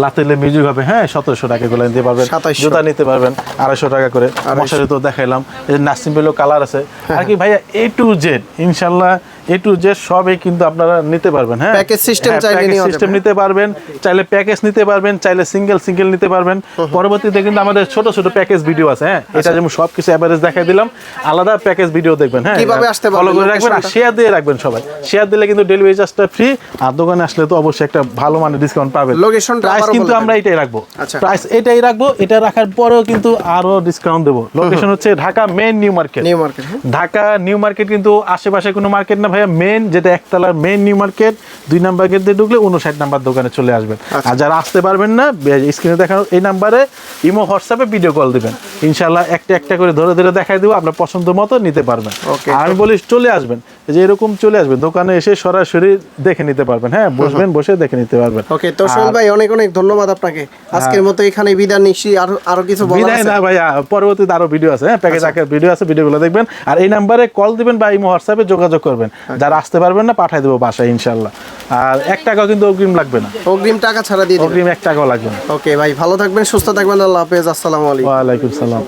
লাতেলে মিউজিক হবে, হ্যাঁ 1700 টাকা এগুলো নিতে পারবেন। 2700 জুতা নিতে পারবেন 250 টাকা করে। মশারি তো দেখাইলাম, এই যে নাসিম বেলো কালার আছে, আর কি ভাইয়া A to Z ইনশাল্লাহ A to Z সবই কিন্তু আপনারা নিতে পারবেন। হ্যাঁ প্যাকেজ সিস্টেম চাইলে প্যাকেজ নেওয়া সিস্টেম যাবে। নিতে পারবেন, চাইলে প্যাকেজ নিতে পারবেন, চাইলে সিঙ্গেল নিতে পারবেন। পরবর্তীতে কিন্তু আমাদের ছোট ছোট প্যাকেজ ভিডিও আছে, হ্যাঁ এটা যেমন সবকিছু এভারেজ দেখাই দিলাম, আলাদা প্যাকেজ ভিডিও দেখবেন। হ্যাঁ কিভাবে আসতে পারবেন, ফলো করে রাখবেন আর লোকেশনটা? শেয়ার দিয়ে রাখবেন সবাই। শেয়ার দিলে কিন্তু ডেলিভারি চার্জটা ফ্রি, আর দোকানে আসলে তো অবশ্যই একটা ভালো মানের ডিসকাউন্ট পাবেন। লোকেশনটা প্রাইস আবারও কিন্তু বলে আমরা এটাই রাখবো, আচ্ছা। প্রাইস এটাই রাখবো। এটা রাখার পরেও কিন্তু আরো ডিসকাউন্ট দেবো। লোকেশন হচ্ছে Dhaka main new market. New market, Dhaka new market কিন্তু আশেপাশে কোনো মার্কেট না ভাইয়া, মেইন যেটা একতলার main new market, 2 number gate দিয়ে ঢুকলে 59 নাম্বার দোকানে চলে আসবেন। আর যারা আসতে পারবেন না, স্ক্রিনে দেখানো এই নাম্বারে ইমো হোয়াটসঅ্যাপে ভিডিও কল দিবেন, ইনশাল্লাহ একটা করে ধরে দেখাই দেবো, আপনার পছন্দ মতো নিতে পারবেন। Okay. আর আমি বলি চলে আসবেন, যে এরকম চলে আসবেন দোকানে এসে সরাসরি দেখে নিতে পারবেন, হ্যাঁ বসবেন বসে দেখে নিতে পারবেন। ওকে তো সোহেল ভাই অনেক ধন্যবাদ আপনাকে। আজকের মতো এখানে বিদায় নিচ্ছি, আরো কিছু বলার বিদায় আছে? না ভাইয়া, পরবর্তীতে আরো ভিডিও আছে, হ্যাঁ প্যাকেজ আকার ভিডিও আছে, ভিডিওগুলো দেখবেন। আর এই নাম্বারে কল দিবেন বা ইমো হোয়াটসঅ্যাপে যোগাযোগ করবেন। যারা আসতে পারবেন না পাঠাই দেবো বাসায় ইনশাল্লাহ। আর 1 টাকাও কিন্তু অগ্রিম লাগবে না, অগ্রিম টাকা ছাড়া দিয়ে দিবেন। অগ্রিম 1 টাকাও লাগবে না। ওকে ভাই, ভালো থাকবেন, সুস্থ থাকবেন, আল্লাহ হাফেজ, আসসালামু আলাইকুম। ওয়ালাইকুম সালাম।